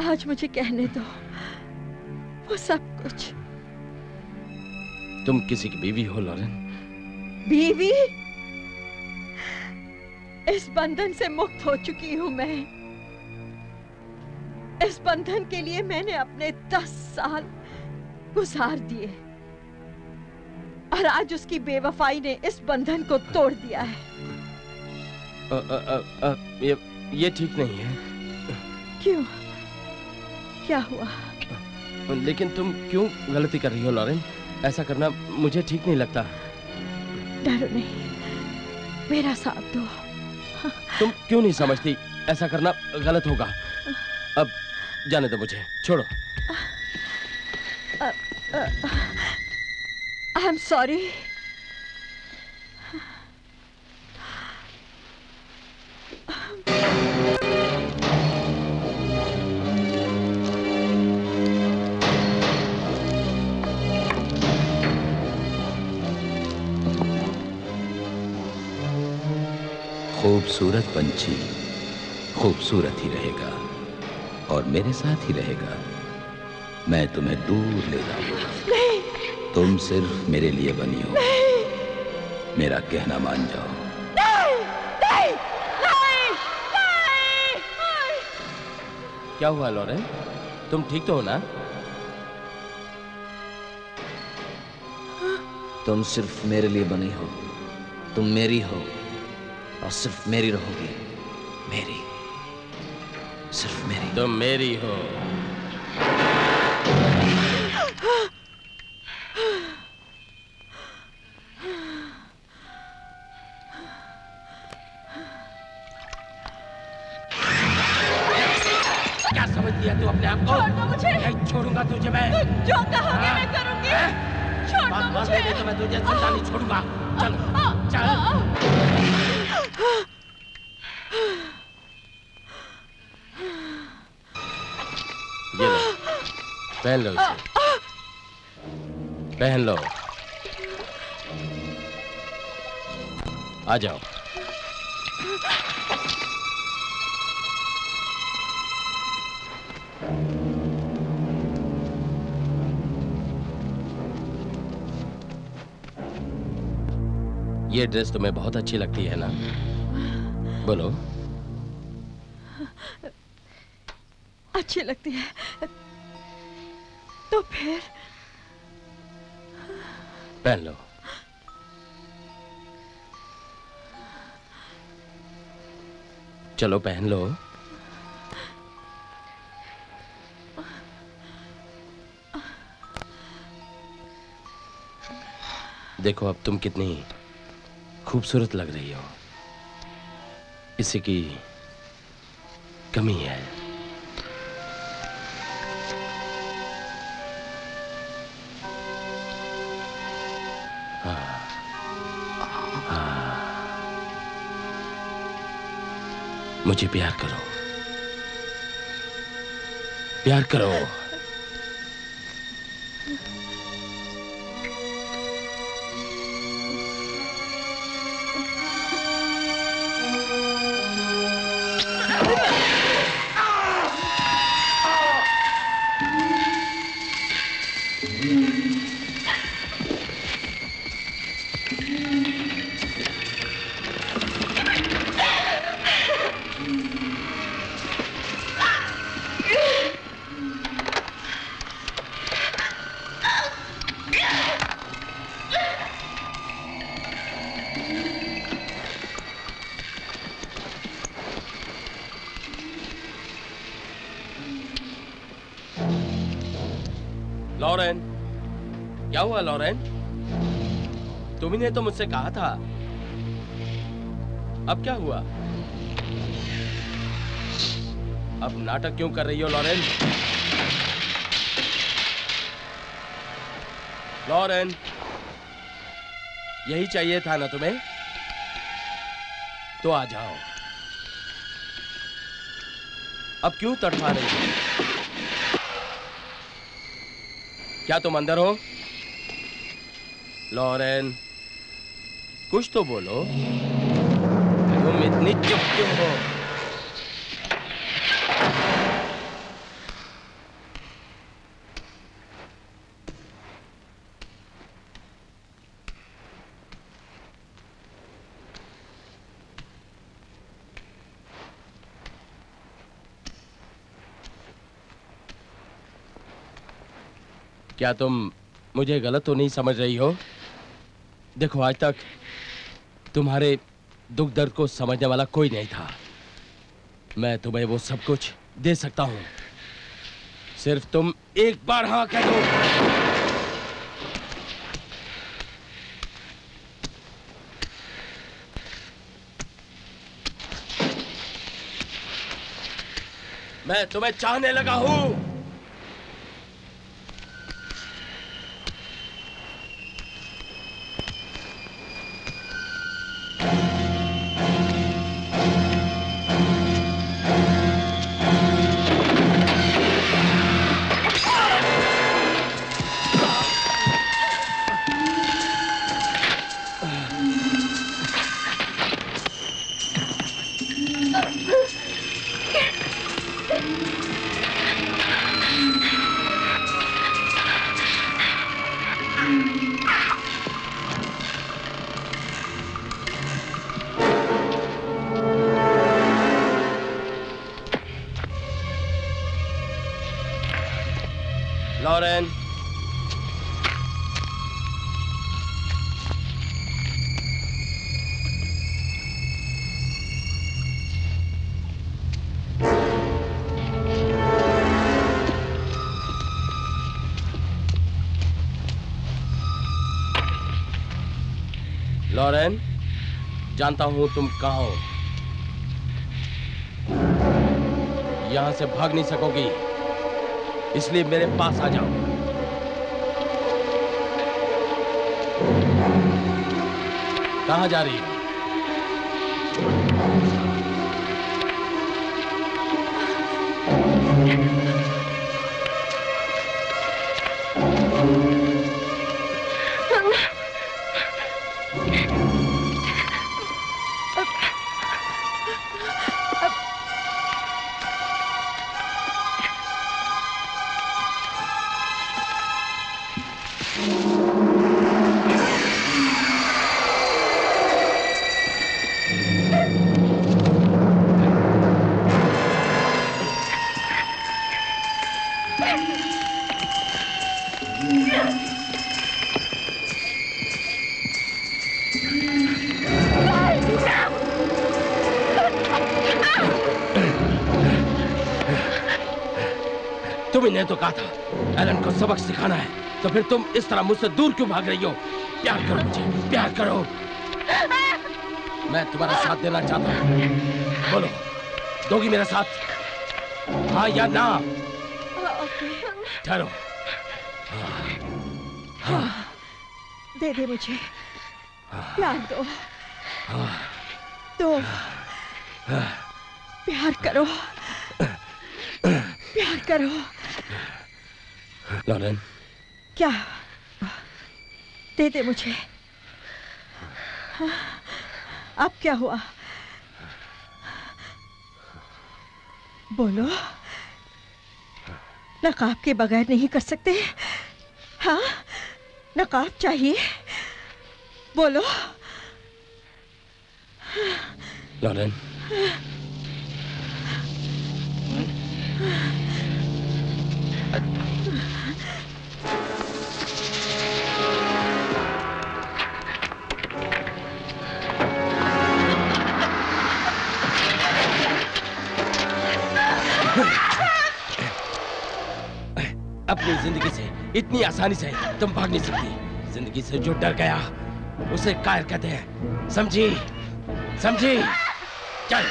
[SPEAKER 1] आज मुझे कहने दो वो सब कुछ।
[SPEAKER 5] तुम किसी की बीवी हो लॉरेन?
[SPEAKER 1] बीवी? इस बंधन से मुक्त हो चुकी हूं मैं। इस बंधन के लिए मैंने अपने 10 साल गुजार दिए और आज उसकी बेवफाई ने इस बंधन को तोड़ दिया है।
[SPEAKER 5] ये ठीक नहीं है।
[SPEAKER 1] क्यों? क्या हुआ?
[SPEAKER 5] लेकिन तुम क्यों गलती कर रही हो लॉरेन? ऐसा करना मुझे ठीक नहीं लगता।
[SPEAKER 1] डरो नहीं, मेरा साथ दो।
[SPEAKER 5] तुम क्यों नहीं समझती? ऐसा करना गलत होगा। अब जाने दो मुझे, छोड़ो।
[SPEAKER 1] I'm sorry.
[SPEAKER 2] खूबसूरत पंछी खूबसूरत ही रहेगा और मेरे साथ ही रहेगा। मैं तुम्हें दूर ले जाऊंगा।
[SPEAKER 1] नहीं।
[SPEAKER 2] तुम सिर्फ मेरे लिए बनी हो।
[SPEAKER 1] नहीं।
[SPEAKER 2] मेरा कहना मान जाओ।
[SPEAKER 1] नहीं, नहीं, नहीं, नहीं।
[SPEAKER 5] क्या हुआ लॉरेन? तुम ठीक तो हो ना?
[SPEAKER 4] तुम सिर्फ मेरे लिए बनी हो। तुम मेरी हो और सिर्फ मेरी रहोगी। मेरी, सिर्फ मेरी।
[SPEAKER 5] तुम मेरी हो। क्या समझ लिया तू अपने आप को?
[SPEAKER 1] छोड़ दो मुझे।
[SPEAKER 5] नहीं छोड़ूंगा तुझे मैं।
[SPEAKER 1] जो कहोगे मैं करूंगी। छोड़ दो मुझे।
[SPEAKER 5] तो मैं तुझे जिंदा नहीं छोड़ूंगा। चल, चल। ये लो, पहन लो इसे। पहन लो। आ जाओ। ये ड्रेस तुम्हें बहुत अच्छी लगती है ना? बोलो।
[SPEAKER 1] अच्छी लगती है तो फिर
[SPEAKER 5] पहन लो। चलो पहन लो। देखो अब तुम कितनी खूबसूरत लग रही हो। इसी की कमी है। मुझे प्यार करो। प्यार करो। लॉरेन, क्या हुआ लॉरेन? तुम्ही ने तो मुझसे कहा था। अब क्या हुआ? अब नाटक क्यों कर रही हो लॉरेन? लॉरेन, यही चाहिए था ना तुम्हें? तो आ जाओ। अब क्यों तड़पा रही हो? क्या तुम अंदर हो? लॉरेन, कुछ तो बोलो। तुम इतनी चुप क्यों हो? क्या तुम मुझे गलत तो नहीं समझ रही हो? देखो आज तक तुम्हारे दुख दर्द को समझने वाला कोई नहीं था। मैं तुम्हें वो सब कुछ दे सकता हूं। सिर्फ तुम एक बार हाँ कह दो। मैं तुम्हें चाहने लगा हूं। लॉरेन, लॉरेन, जानता हूं तुम कहां हो। यहां से भाग नहीं सकोगी, इसलिए मेरे पास आ जाओ। कहां जा रही हो? तुमने तो कहा था एलन को सबक सिखाना है, तो फिर तुम इस तरह मुझसे दूर क्यों भाग रही हो? प्यार करो मुझे, प्यार करो। मैं तुम्हारा साथ देना चाहता हूँ। बोलो, दोगी मेरा साथ? हाँ या ना? ठहरो।
[SPEAKER 1] दे दे मुझे, प्यार दो, दो, प्यार करो, प्यार करो।
[SPEAKER 5] लॉरेन,
[SPEAKER 1] क्या? दे दे मुझे। अब क्या हुआ? बोलो, नकाब के बगैर नहीं कर सकते? हाँ, नकाब चाहिए, बोलो।
[SPEAKER 5] लॉरेन, अपनी जिंदगी से इतनी आसानी से तुम भाग नहीं सकती। जिंदगी से जो डर गया उसे कायर कहते हैं, समझी? समझी? चल।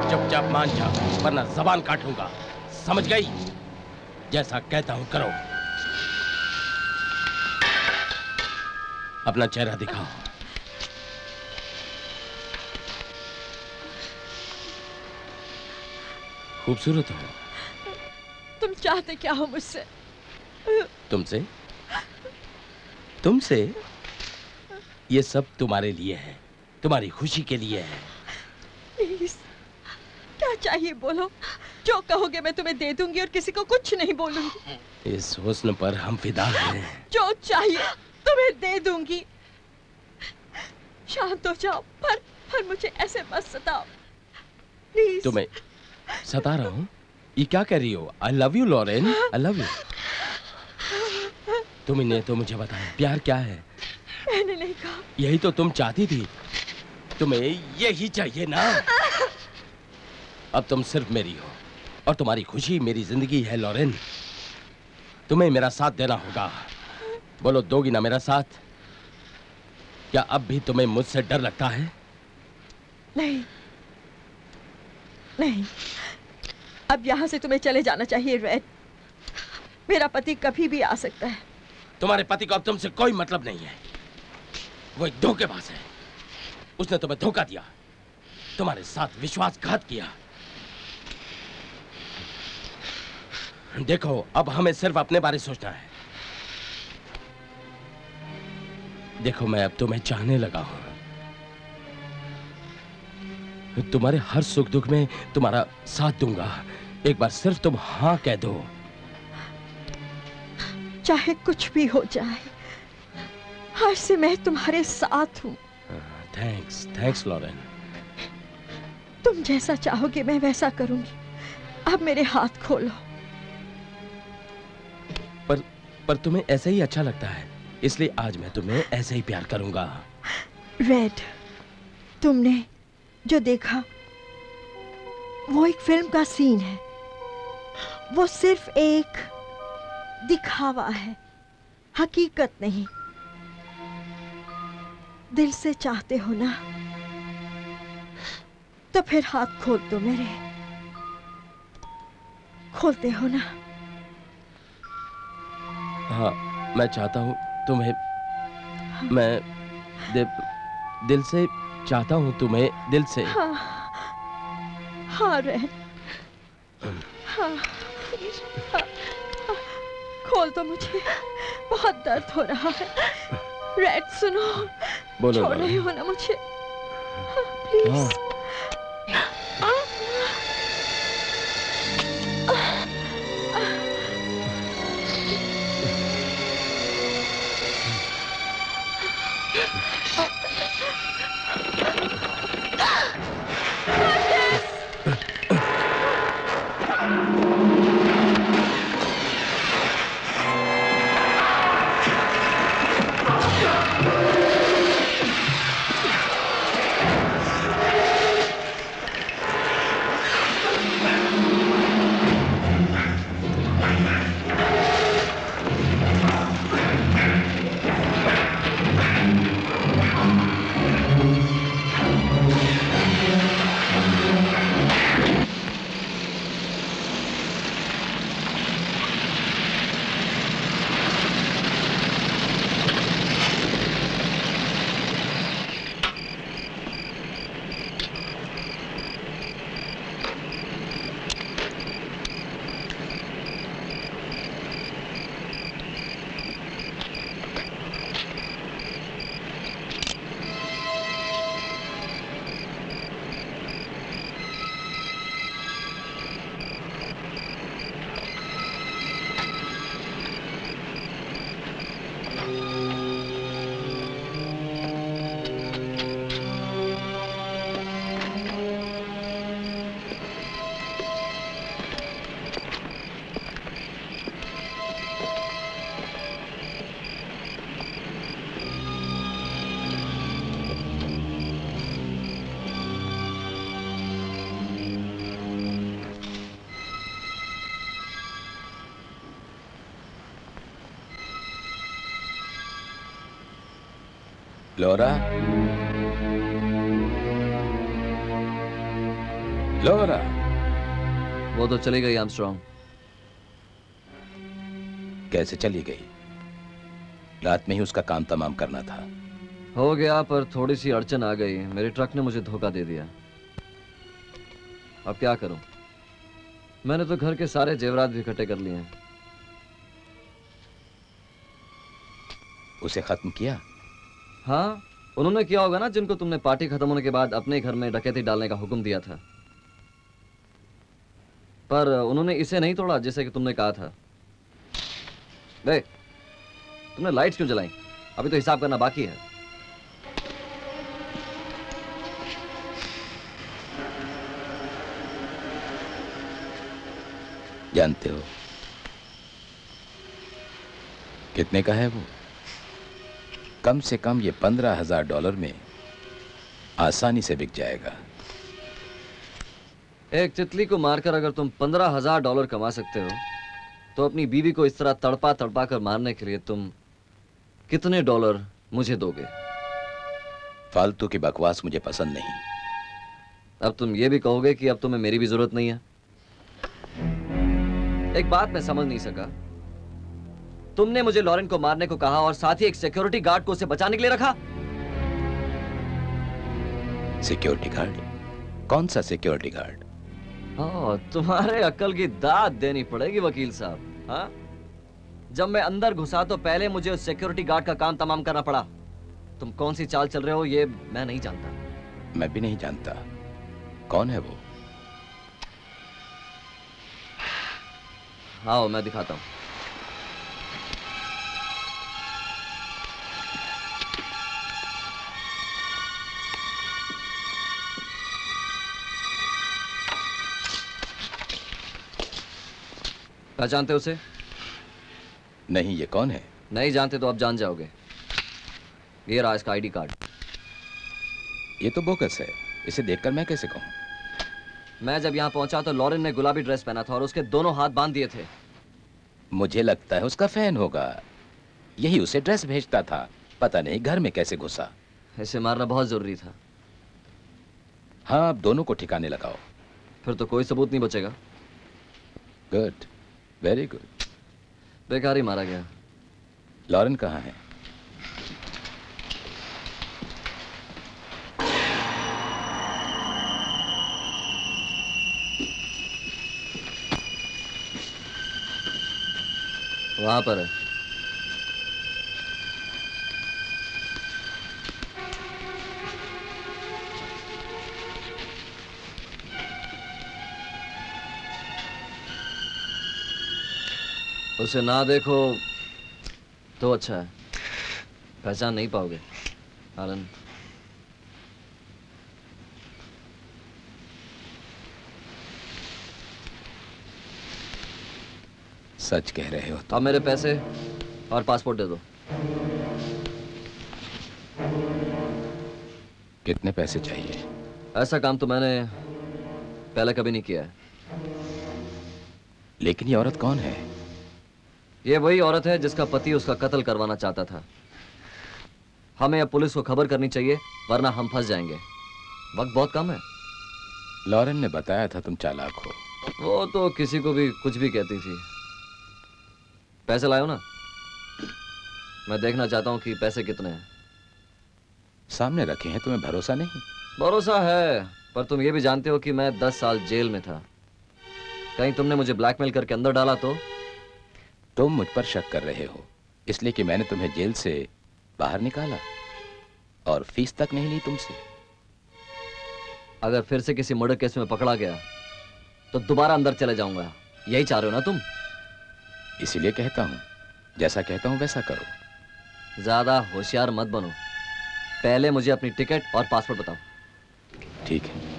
[SPEAKER 5] चुपचाप मान जा, वरना जबान काटूंगा, समझ गई? जैसा कहता हूं करो। अपना चेहरा दिखाओ। खूबसूरत हो।
[SPEAKER 1] तुम चाहते क्या हो मुझसे?
[SPEAKER 5] तुमसे? तुमसे? ये सब तुम्हारे लिए है, तुम्हारी खुशी के लिए है।
[SPEAKER 1] प्लीज, क्या चाहिए बोलो, जो कहोगे मैं तुम्हें दे दूंगी और किसी को कुछ नहीं बोलूंगी।
[SPEAKER 5] इस हुस्न पर हम फिदा हैं।
[SPEAKER 1] जो चाहिए तुम्हें दे दूंगी। शांत हो जाओ, पर मुझे ऐसे मत सताओ, प्लीज।
[SPEAKER 5] तुम्हें सता रहा हूँ? ये क्या कह रही हो? I love you Lauren, I love you. तुमने तो मुझे बताया प्यार क्या है।
[SPEAKER 1] मैंने नहीं कहा।
[SPEAKER 5] यही तो तुम चाहती थी, तुम्हें यही चाहिए ना? अब तुम सिर्फ मेरी हो और तुम्हारी खुशी मेरी जिंदगी है लॉरेन। तुम्हें मेरा साथ देना होगा। बोलो, दोगी ना मेरा साथ? क्या अब भी तुम्हें मुझसे डर लगता है?
[SPEAKER 1] नहीं नहीं, अब यहाँ से तुम्हें चले जाना चाहिए रेड। मेरा पति कभी भी आ सकता है।
[SPEAKER 5] तुम्हारे पति को अब तुमसे कोई मतलब नहीं है। वो एक धोखेबाज है। उसने तुम्हें धोखा दिया, तुम्हारे साथ विश्वासघात किया। देखो, अब हमें सिर्फ अपने बारे में सोचना है। देखो, मैं अब तुम्हें चाहने लगा हूं। तुम्हारे हर सुख दुख में तुम्हारा साथ दूंगा। एक बार सिर्फ तुम हाँ कह दो।
[SPEAKER 1] चाहे कुछ भी हो जाए, आज से मैं तुम्हारे साथ हूँ।
[SPEAKER 5] Thanks, thanks Lauren.
[SPEAKER 1] तुम जैसा चाहोगे मैं वैसा करूंगी। अब मेरे हाथ खोलो।
[SPEAKER 5] पर तुम्हें ऐसे ही अच्छा लगता है, इसलिए आज मैं तुम्हें ऐसे ही प्यार करूंगा।
[SPEAKER 1] रेड, तुमने जो देखा वो एक फिल्म का सीन है। वो सिर्फ एक दिखावा है, हकीकत नहीं। दिल से चाहते हो ना, तो फिर हाथ खोल दो मेरे। खोलते हो ना?
[SPEAKER 5] हाँ, मैं चाहता हूँ तुम्हें। मैं दिल से चाहता हूँ तुम्हें, दिल से।
[SPEAKER 1] हाँ, हाँ रेड, हाँ, हाँ, खोल दो मुझे, बहुत दर्द हो रहा है। रेड सुनो,
[SPEAKER 5] बोलो,
[SPEAKER 1] छोड़ रहे हो ना मुझे? हाँ, प्लीज।
[SPEAKER 5] हाँ।
[SPEAKER 2] लोरा, लोरा।
[SPEAKER 4] वो तो चली गई आर्मस्ट्रॉन्ग।
[SPEAKER 2] कैसे चली गई? रात में ही उसका काम तमाम करना था।
[SPEAKER 4] हो गया, पर थोड़ी सी अड़चन आ गई। मेरे ट्रक ने मुझे धोखा दे दिया। अब क्या करूं? मैंने तो घर के सारे जेवरात भी इकट्ठे कर लिए हैं।
[SPEAKER 2] उसे खत्म किया?
[SPEAKER 4] हाँ, उन्होंने किया होगा ना, जिनको तुमने पार्टी खत्म होने के बाद अपने घर में डकैती डालने का हुक्म दिया था। पर उन्होंने इसे नहीं तोड़ा जैसे कि तुमने कहा था। दे, तुमने लाइट्स क्यों जलाई? अभी तो हिसाब करना बाकी है।
[SPEAKER 2] जानते हो कितने का है वो? कम से कम ये $15,000 में आसानी से बिक जाएगा।
[SPEAKER 4] एक तितली को मारकर अगर तुम $15,000 कमा सकते हो, तो अपनी बीवी को इस तरह तड़पा तड़पा कर मारने के लिए तुम कितने डॉलर मुझे दोगे?
[SPEAKER 2] फालतू की बकवास मुझे पसंद नहीं।
[SPEAKER 4] अब तुम ये भी कहोगे कि अब तुम्हें मेरी भी जरूरत नहीं है। एक बात मैं समझ नहीं सका, तुमने मुझे लॉरेन को मारने को कहा और साथ ही एक सिक्योरिटी गार्ड को उसे बचाने के लिए रखा।
[SPEAKER 2] Security guard? कौन सा सिक्योरिटी गार्ड?
[SPEAKER 4] तुम्हारे अक्ल की दाद देनी पड़ेगी वकील साहब। हाँ, जब मैं अंदर घुसा तो पहले मुझे उस सिक्योरिटी गार्ड का काम तमाम करना पड़ा। तुम कौन सी चाल चल रहे हो ये मैं नहीं जानता।
[SPEAKER 2] मैं भी नहीं जानता। कौन है वो?
[SPEAKER 4] आओ मैं दिखाता हूँ। पहचानते हो उसे?
[SPEAKER 2] नहीं, ये कौन है?
[SPEAKER 4] नहीं जानते तो अब जान जाओगे। ये रहा इसका आईडी कार्ड।
[SPEAKER 2] ये तो बोगस है, इसे देखकर मैं कैसे कहूँ?
[SPEAKER 4] मैं जब यहाँ पहुंचा तो लॉरेन ने गुलाबी ड्रेस पहना था और उसके दोनों हाथ बांध दिए थे।
[SPEAKER 2] मुझे लगता है उसका फैन होगा, यही उसे ड्रेस भेजता था। पता नहीं घर में कैसे घुसा।
[SPEAKER 4] इसे मारना बहुत जरूरी था।
[SPEAKER 2] हाँ, अब दोनों को ठिकाने लगाओ।
[SPEAKER 4] फिर तो कोई सबूत नहीं बचेगा।
[SPEAKER 2] Good, very good.
[SPEAKER 4] बेकार ही मारा गया।
[SPEAKER 2] लॉरेन कहाँ है?
[SPEAKER 4] वहां पर है। उसे ना देखो तो अच्छा है, पहचान नहीं पाओगे। एलन,
[SPEAKER 2] सच कह रहे हो तो?
[SPEAKER 4] अब मेरे पैसे और पासपोर्ट दे दो।
[SPEAKER 2] कितने पैसे चाहिए?
[SPEAKER 4] ऐसा काम तो मैंने पहले कभी नहीं किया है।
[SPEAKER 2] लेकिन ये औरत कौन है?
[SPEAKER 4] ये वही औरत है जिसका पति उसका कत्ल करवाना चाहता था। हमें अब पुलिस को खबर करनी चाहिए, वरना हम फंस जाएंगे। वक्त बहुत कम है।
[SPEAKER 2] लॉरेन ने बताया था तुम चालाक हो।
[SPEAKER 4] वो तो किसी को भी कुछ भी कहती थी। पैसे लाओ ना, मैं देखना चाहता हूं कि पैसे कितने हैं।
[SPEAKER 2] सामने रखे हैं, तुम्हें भरोसा नहीं?
[SPEAKER 4] भरोसा है, पर तुम ये भी जानते हो कि मैं 10 साल जेल में था। कहीं तुमने मुझे ब्लैकमेल करके अंदर डाला तो?
[SPEAKER 2] तुम मुझ पर शक कर रहे हो इसलिए कि मैंने तुम्हें जेल से बाहर निकाला और फीस तक नहीं ली तुमसे।
[SPEAKER 4] अगर फिर से किसी मर्डर केस में पकड़ा गया तो दोबारा अंदर चले जाऊंगा। यही चाह रहे हो ना तुम?
[SPEAKER 2] इसीलिए कहता हूं, जैसा कहता हूं वैसा करो।
[SPEAKER 4] ज्यादा होशियार मत बनो। पहले मुझे अपनी टिकट और पासपोर्ट बताओ।
[SPEAKER 2] ठीक है।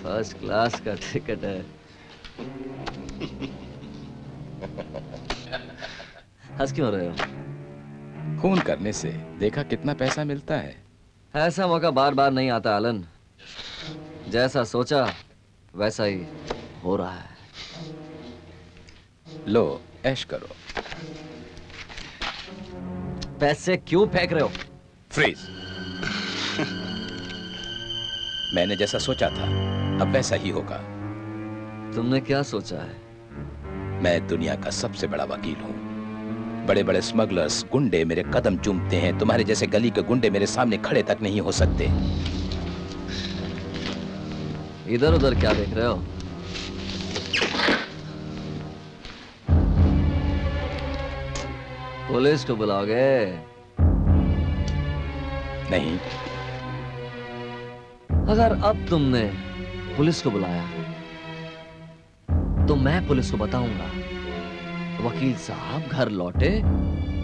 [SPEAKER 4] फर्स्ट क्लास का टिकट है। हंस क्यों रहे हो?
[SPEAKER 2] खून करने से देखा कितना पैसा मिलता है।
[SPEAKER 4] ऐसा मौका बार बार नहीं आता एलन। जैसा सोचा वैसा ही हो रहा है।
[SPEAKER 2] लो, ऐश करो।
[SPEAKER 4] पैसे क्यों फेंक रहे हो?
[SPEAKER 2] फ्रीज। मैंने जैसा सोचा था अब वैसा ही होगा।
[SPEAKER 4] तुमने क्या सोचा है?
[SPEAKER 2] मैं दुनिया का सबसे बड़ा वकील हूं। बड़े बड़े स्मगलर्स, गुंडे मेरे कदम चूमते हैं। तुम्हारे जैसे गली के गुंडे मेरे सामने खड़े तक नहीं हो सकते।
[SPEAKER 4] इधर उधर क्या देख रहे हो? पुलिस को बुलाओगे?
[SPEAKER 2] नहीं।
[SPEAKER 4] अगर अब तुमने पुलिस को बुलाया तो मैं पुलिस को बताऊंगा। वकील साहब घर लौटे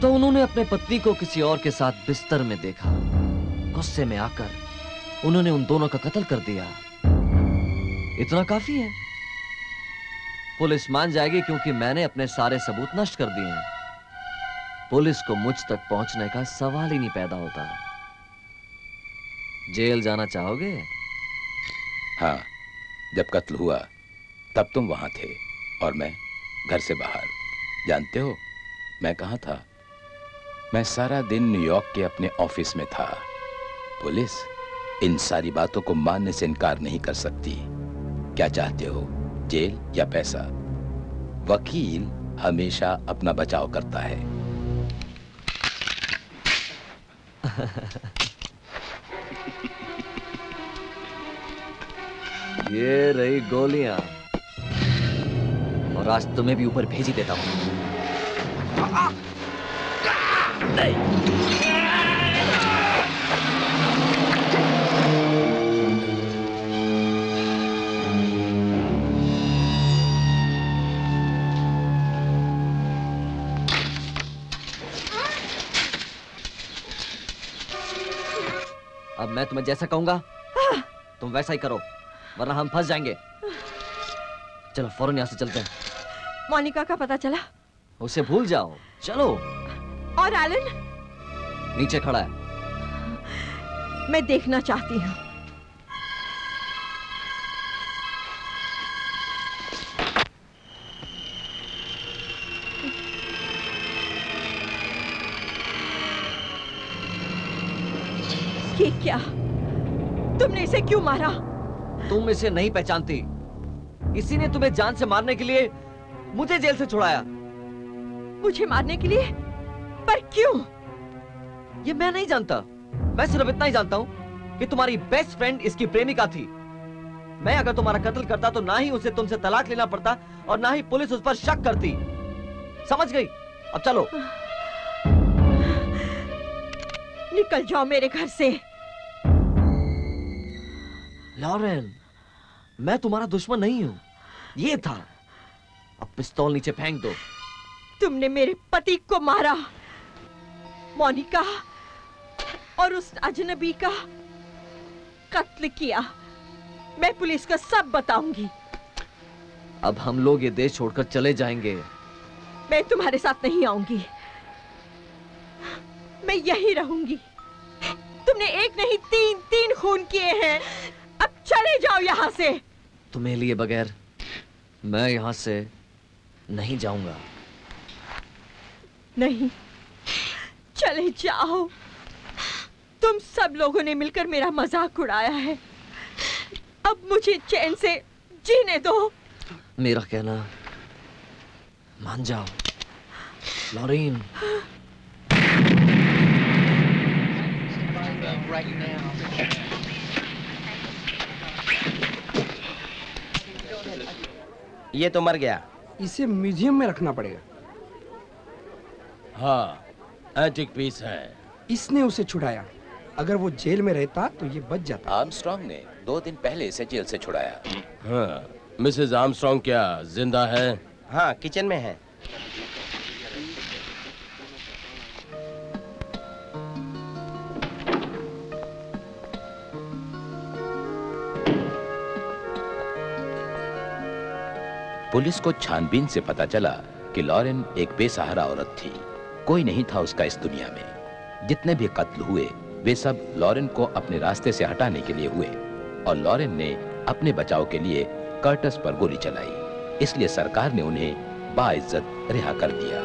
[SPEAKER 4] तो उन्होंने अपने पत्नी को किसी और के साथ बिस्तर में देखा। गुस्से में आकर उन्होंने उन दोनों का कत्ल कर दिया। इतना काफी है। पुलिस मान जाएगी क्योंकि मैंने अपने सारे सबूत नष्ट कर दिए हैं। पुलिस को मुझ तक पहुंचने का सवाल ही नहीं पैदा होता। जेल जाना चाहोगे?
[SPEAKER 2] हाँ, जब कत्ल हुआ तब तुम वहां थे और मैं घर से बाहर। जानते हो मैं कहां था? मैं सारा दिन न्यूयॉर्क के अपने ऑफिस में था। पुलिस इन सारी बातों को मानने से इनकार नहीं कर सकती। क्या चाहते हो, जेल या पैसा? वकील हमेशा अपना बचाव करता है।
[SPEAKER 4] ये रही गोलियां, और आज तुम्हें भी ऊपर भेज ही देता हूं। अब मैं तुम्हें जैसा कहूंगा तुम वैसा ही करो, वरना हम फंस जाएंगे। चलो फौरन यहाँ से चलते हैं।
[SPEAKER 1] मोनिका का पता चला?
[SPEAKER 4] उसे भूल जाओ, चलो।
[SPEAKER 1] और एलन?
[SPEAKER 4] नीचे खड़ा है।
[SPEAKER 1] मैं देखना चाहती हूँ। ये क्या? तुमने इसे क्यों मारा?
[SPEAKER 4] तुम इसे नहीं पहचानती, इसी ने तुम्हें जान से मारने के लिए मुझे जेल से छुड़ाया।
[SPEAKER 1] मुझे मारने के लिए? पर क्यों?
[SPEAKER 4] ये मैं नहीं जानता। मैं सिर्फ इतना ही जानता हूँ कि तुम्हारी बेस्ट फ्रेंड इसकी प्रेमिका थी। मैं अगर तुम्हारा कत्ल करता तो ना ही उसे तुमसे तलाक लेना पड़ता और ना ही पुलिस उस पर शक करती। समझ गई? अब चलो।
[SPEAKER 1] निकल जाओ मेरे घर से।
[SPEAKER 4] लॉरेन, मैं तुम्हारा दुश्मन नहीं हूं, ये था। अब पिस्तौल नीचे फेंक दो।
[SPEAKER 1] तुमने मेरे पति को मारा, मोनिका और उस अजनबी का कत्ल किया। मैं पुलिस को सब बताऊंगी।
[SPEAKER 4] अब हम लोग ये देश छोड़कर चले जाएंगे।
[SPEAKER 1] मैं तुम्हारे साथ नहीं आऊंगी, मैं यहीं रहूंगी। तुमने एक नहीं तीन खून किए हैं। अब चले जाओ यहाँ से।
[SPEAKER 4] तुम्हें लिए बगैर मैं यहाँ से नहीं जाऊंगा।
[SPEAKER 1] नहीं, चले जाओ। तुम सब लोगों ने मिलकर मेरा मजाक उड़ाया है। अब मुझे चैन से जीने दो।
[SPEAKER 4] मेरा कहना मान जाओ, लॉरेन।
[SPEAKER 5] ये तो मर गया।
[SPEAKER 6] इसे म्यूजियम में रखना पड़ेगा।
[SPEAKER 5] हाँ, एंटिक पीस है।
[SPEAKER 6] इसने उसे छुड़ाया। अगर वो जेल में रहता तो ये बच जाता।
[SPEAKER 2] आर्मस्ट्रॉन्ग ने 2 दिन पहले इसे जेल से छुड़ाया।
[SPEAKER 5] हाँ, मिसेस आर्मस्ट्रॉन्ग क्या जिंदा है?
[SPEAKER 7] हाँ, किचन में है।
[SPEAKER 2] पुलिस को छानबीन से पता चला कि लॉरेन एक बेसहारा औरत थी। कोई नहीं था उसका इस दुनिया में। जितने भी कत्ल हुए वे सब लॉरेन को अपने रास्ते से हटाने के लिए हुए और लॉरेन ने अपने बचाव के लिए कर्टस पर गोली चलाई। इसलिए सरकार ने उन्हें बाइज्जत रिहा कर दिया।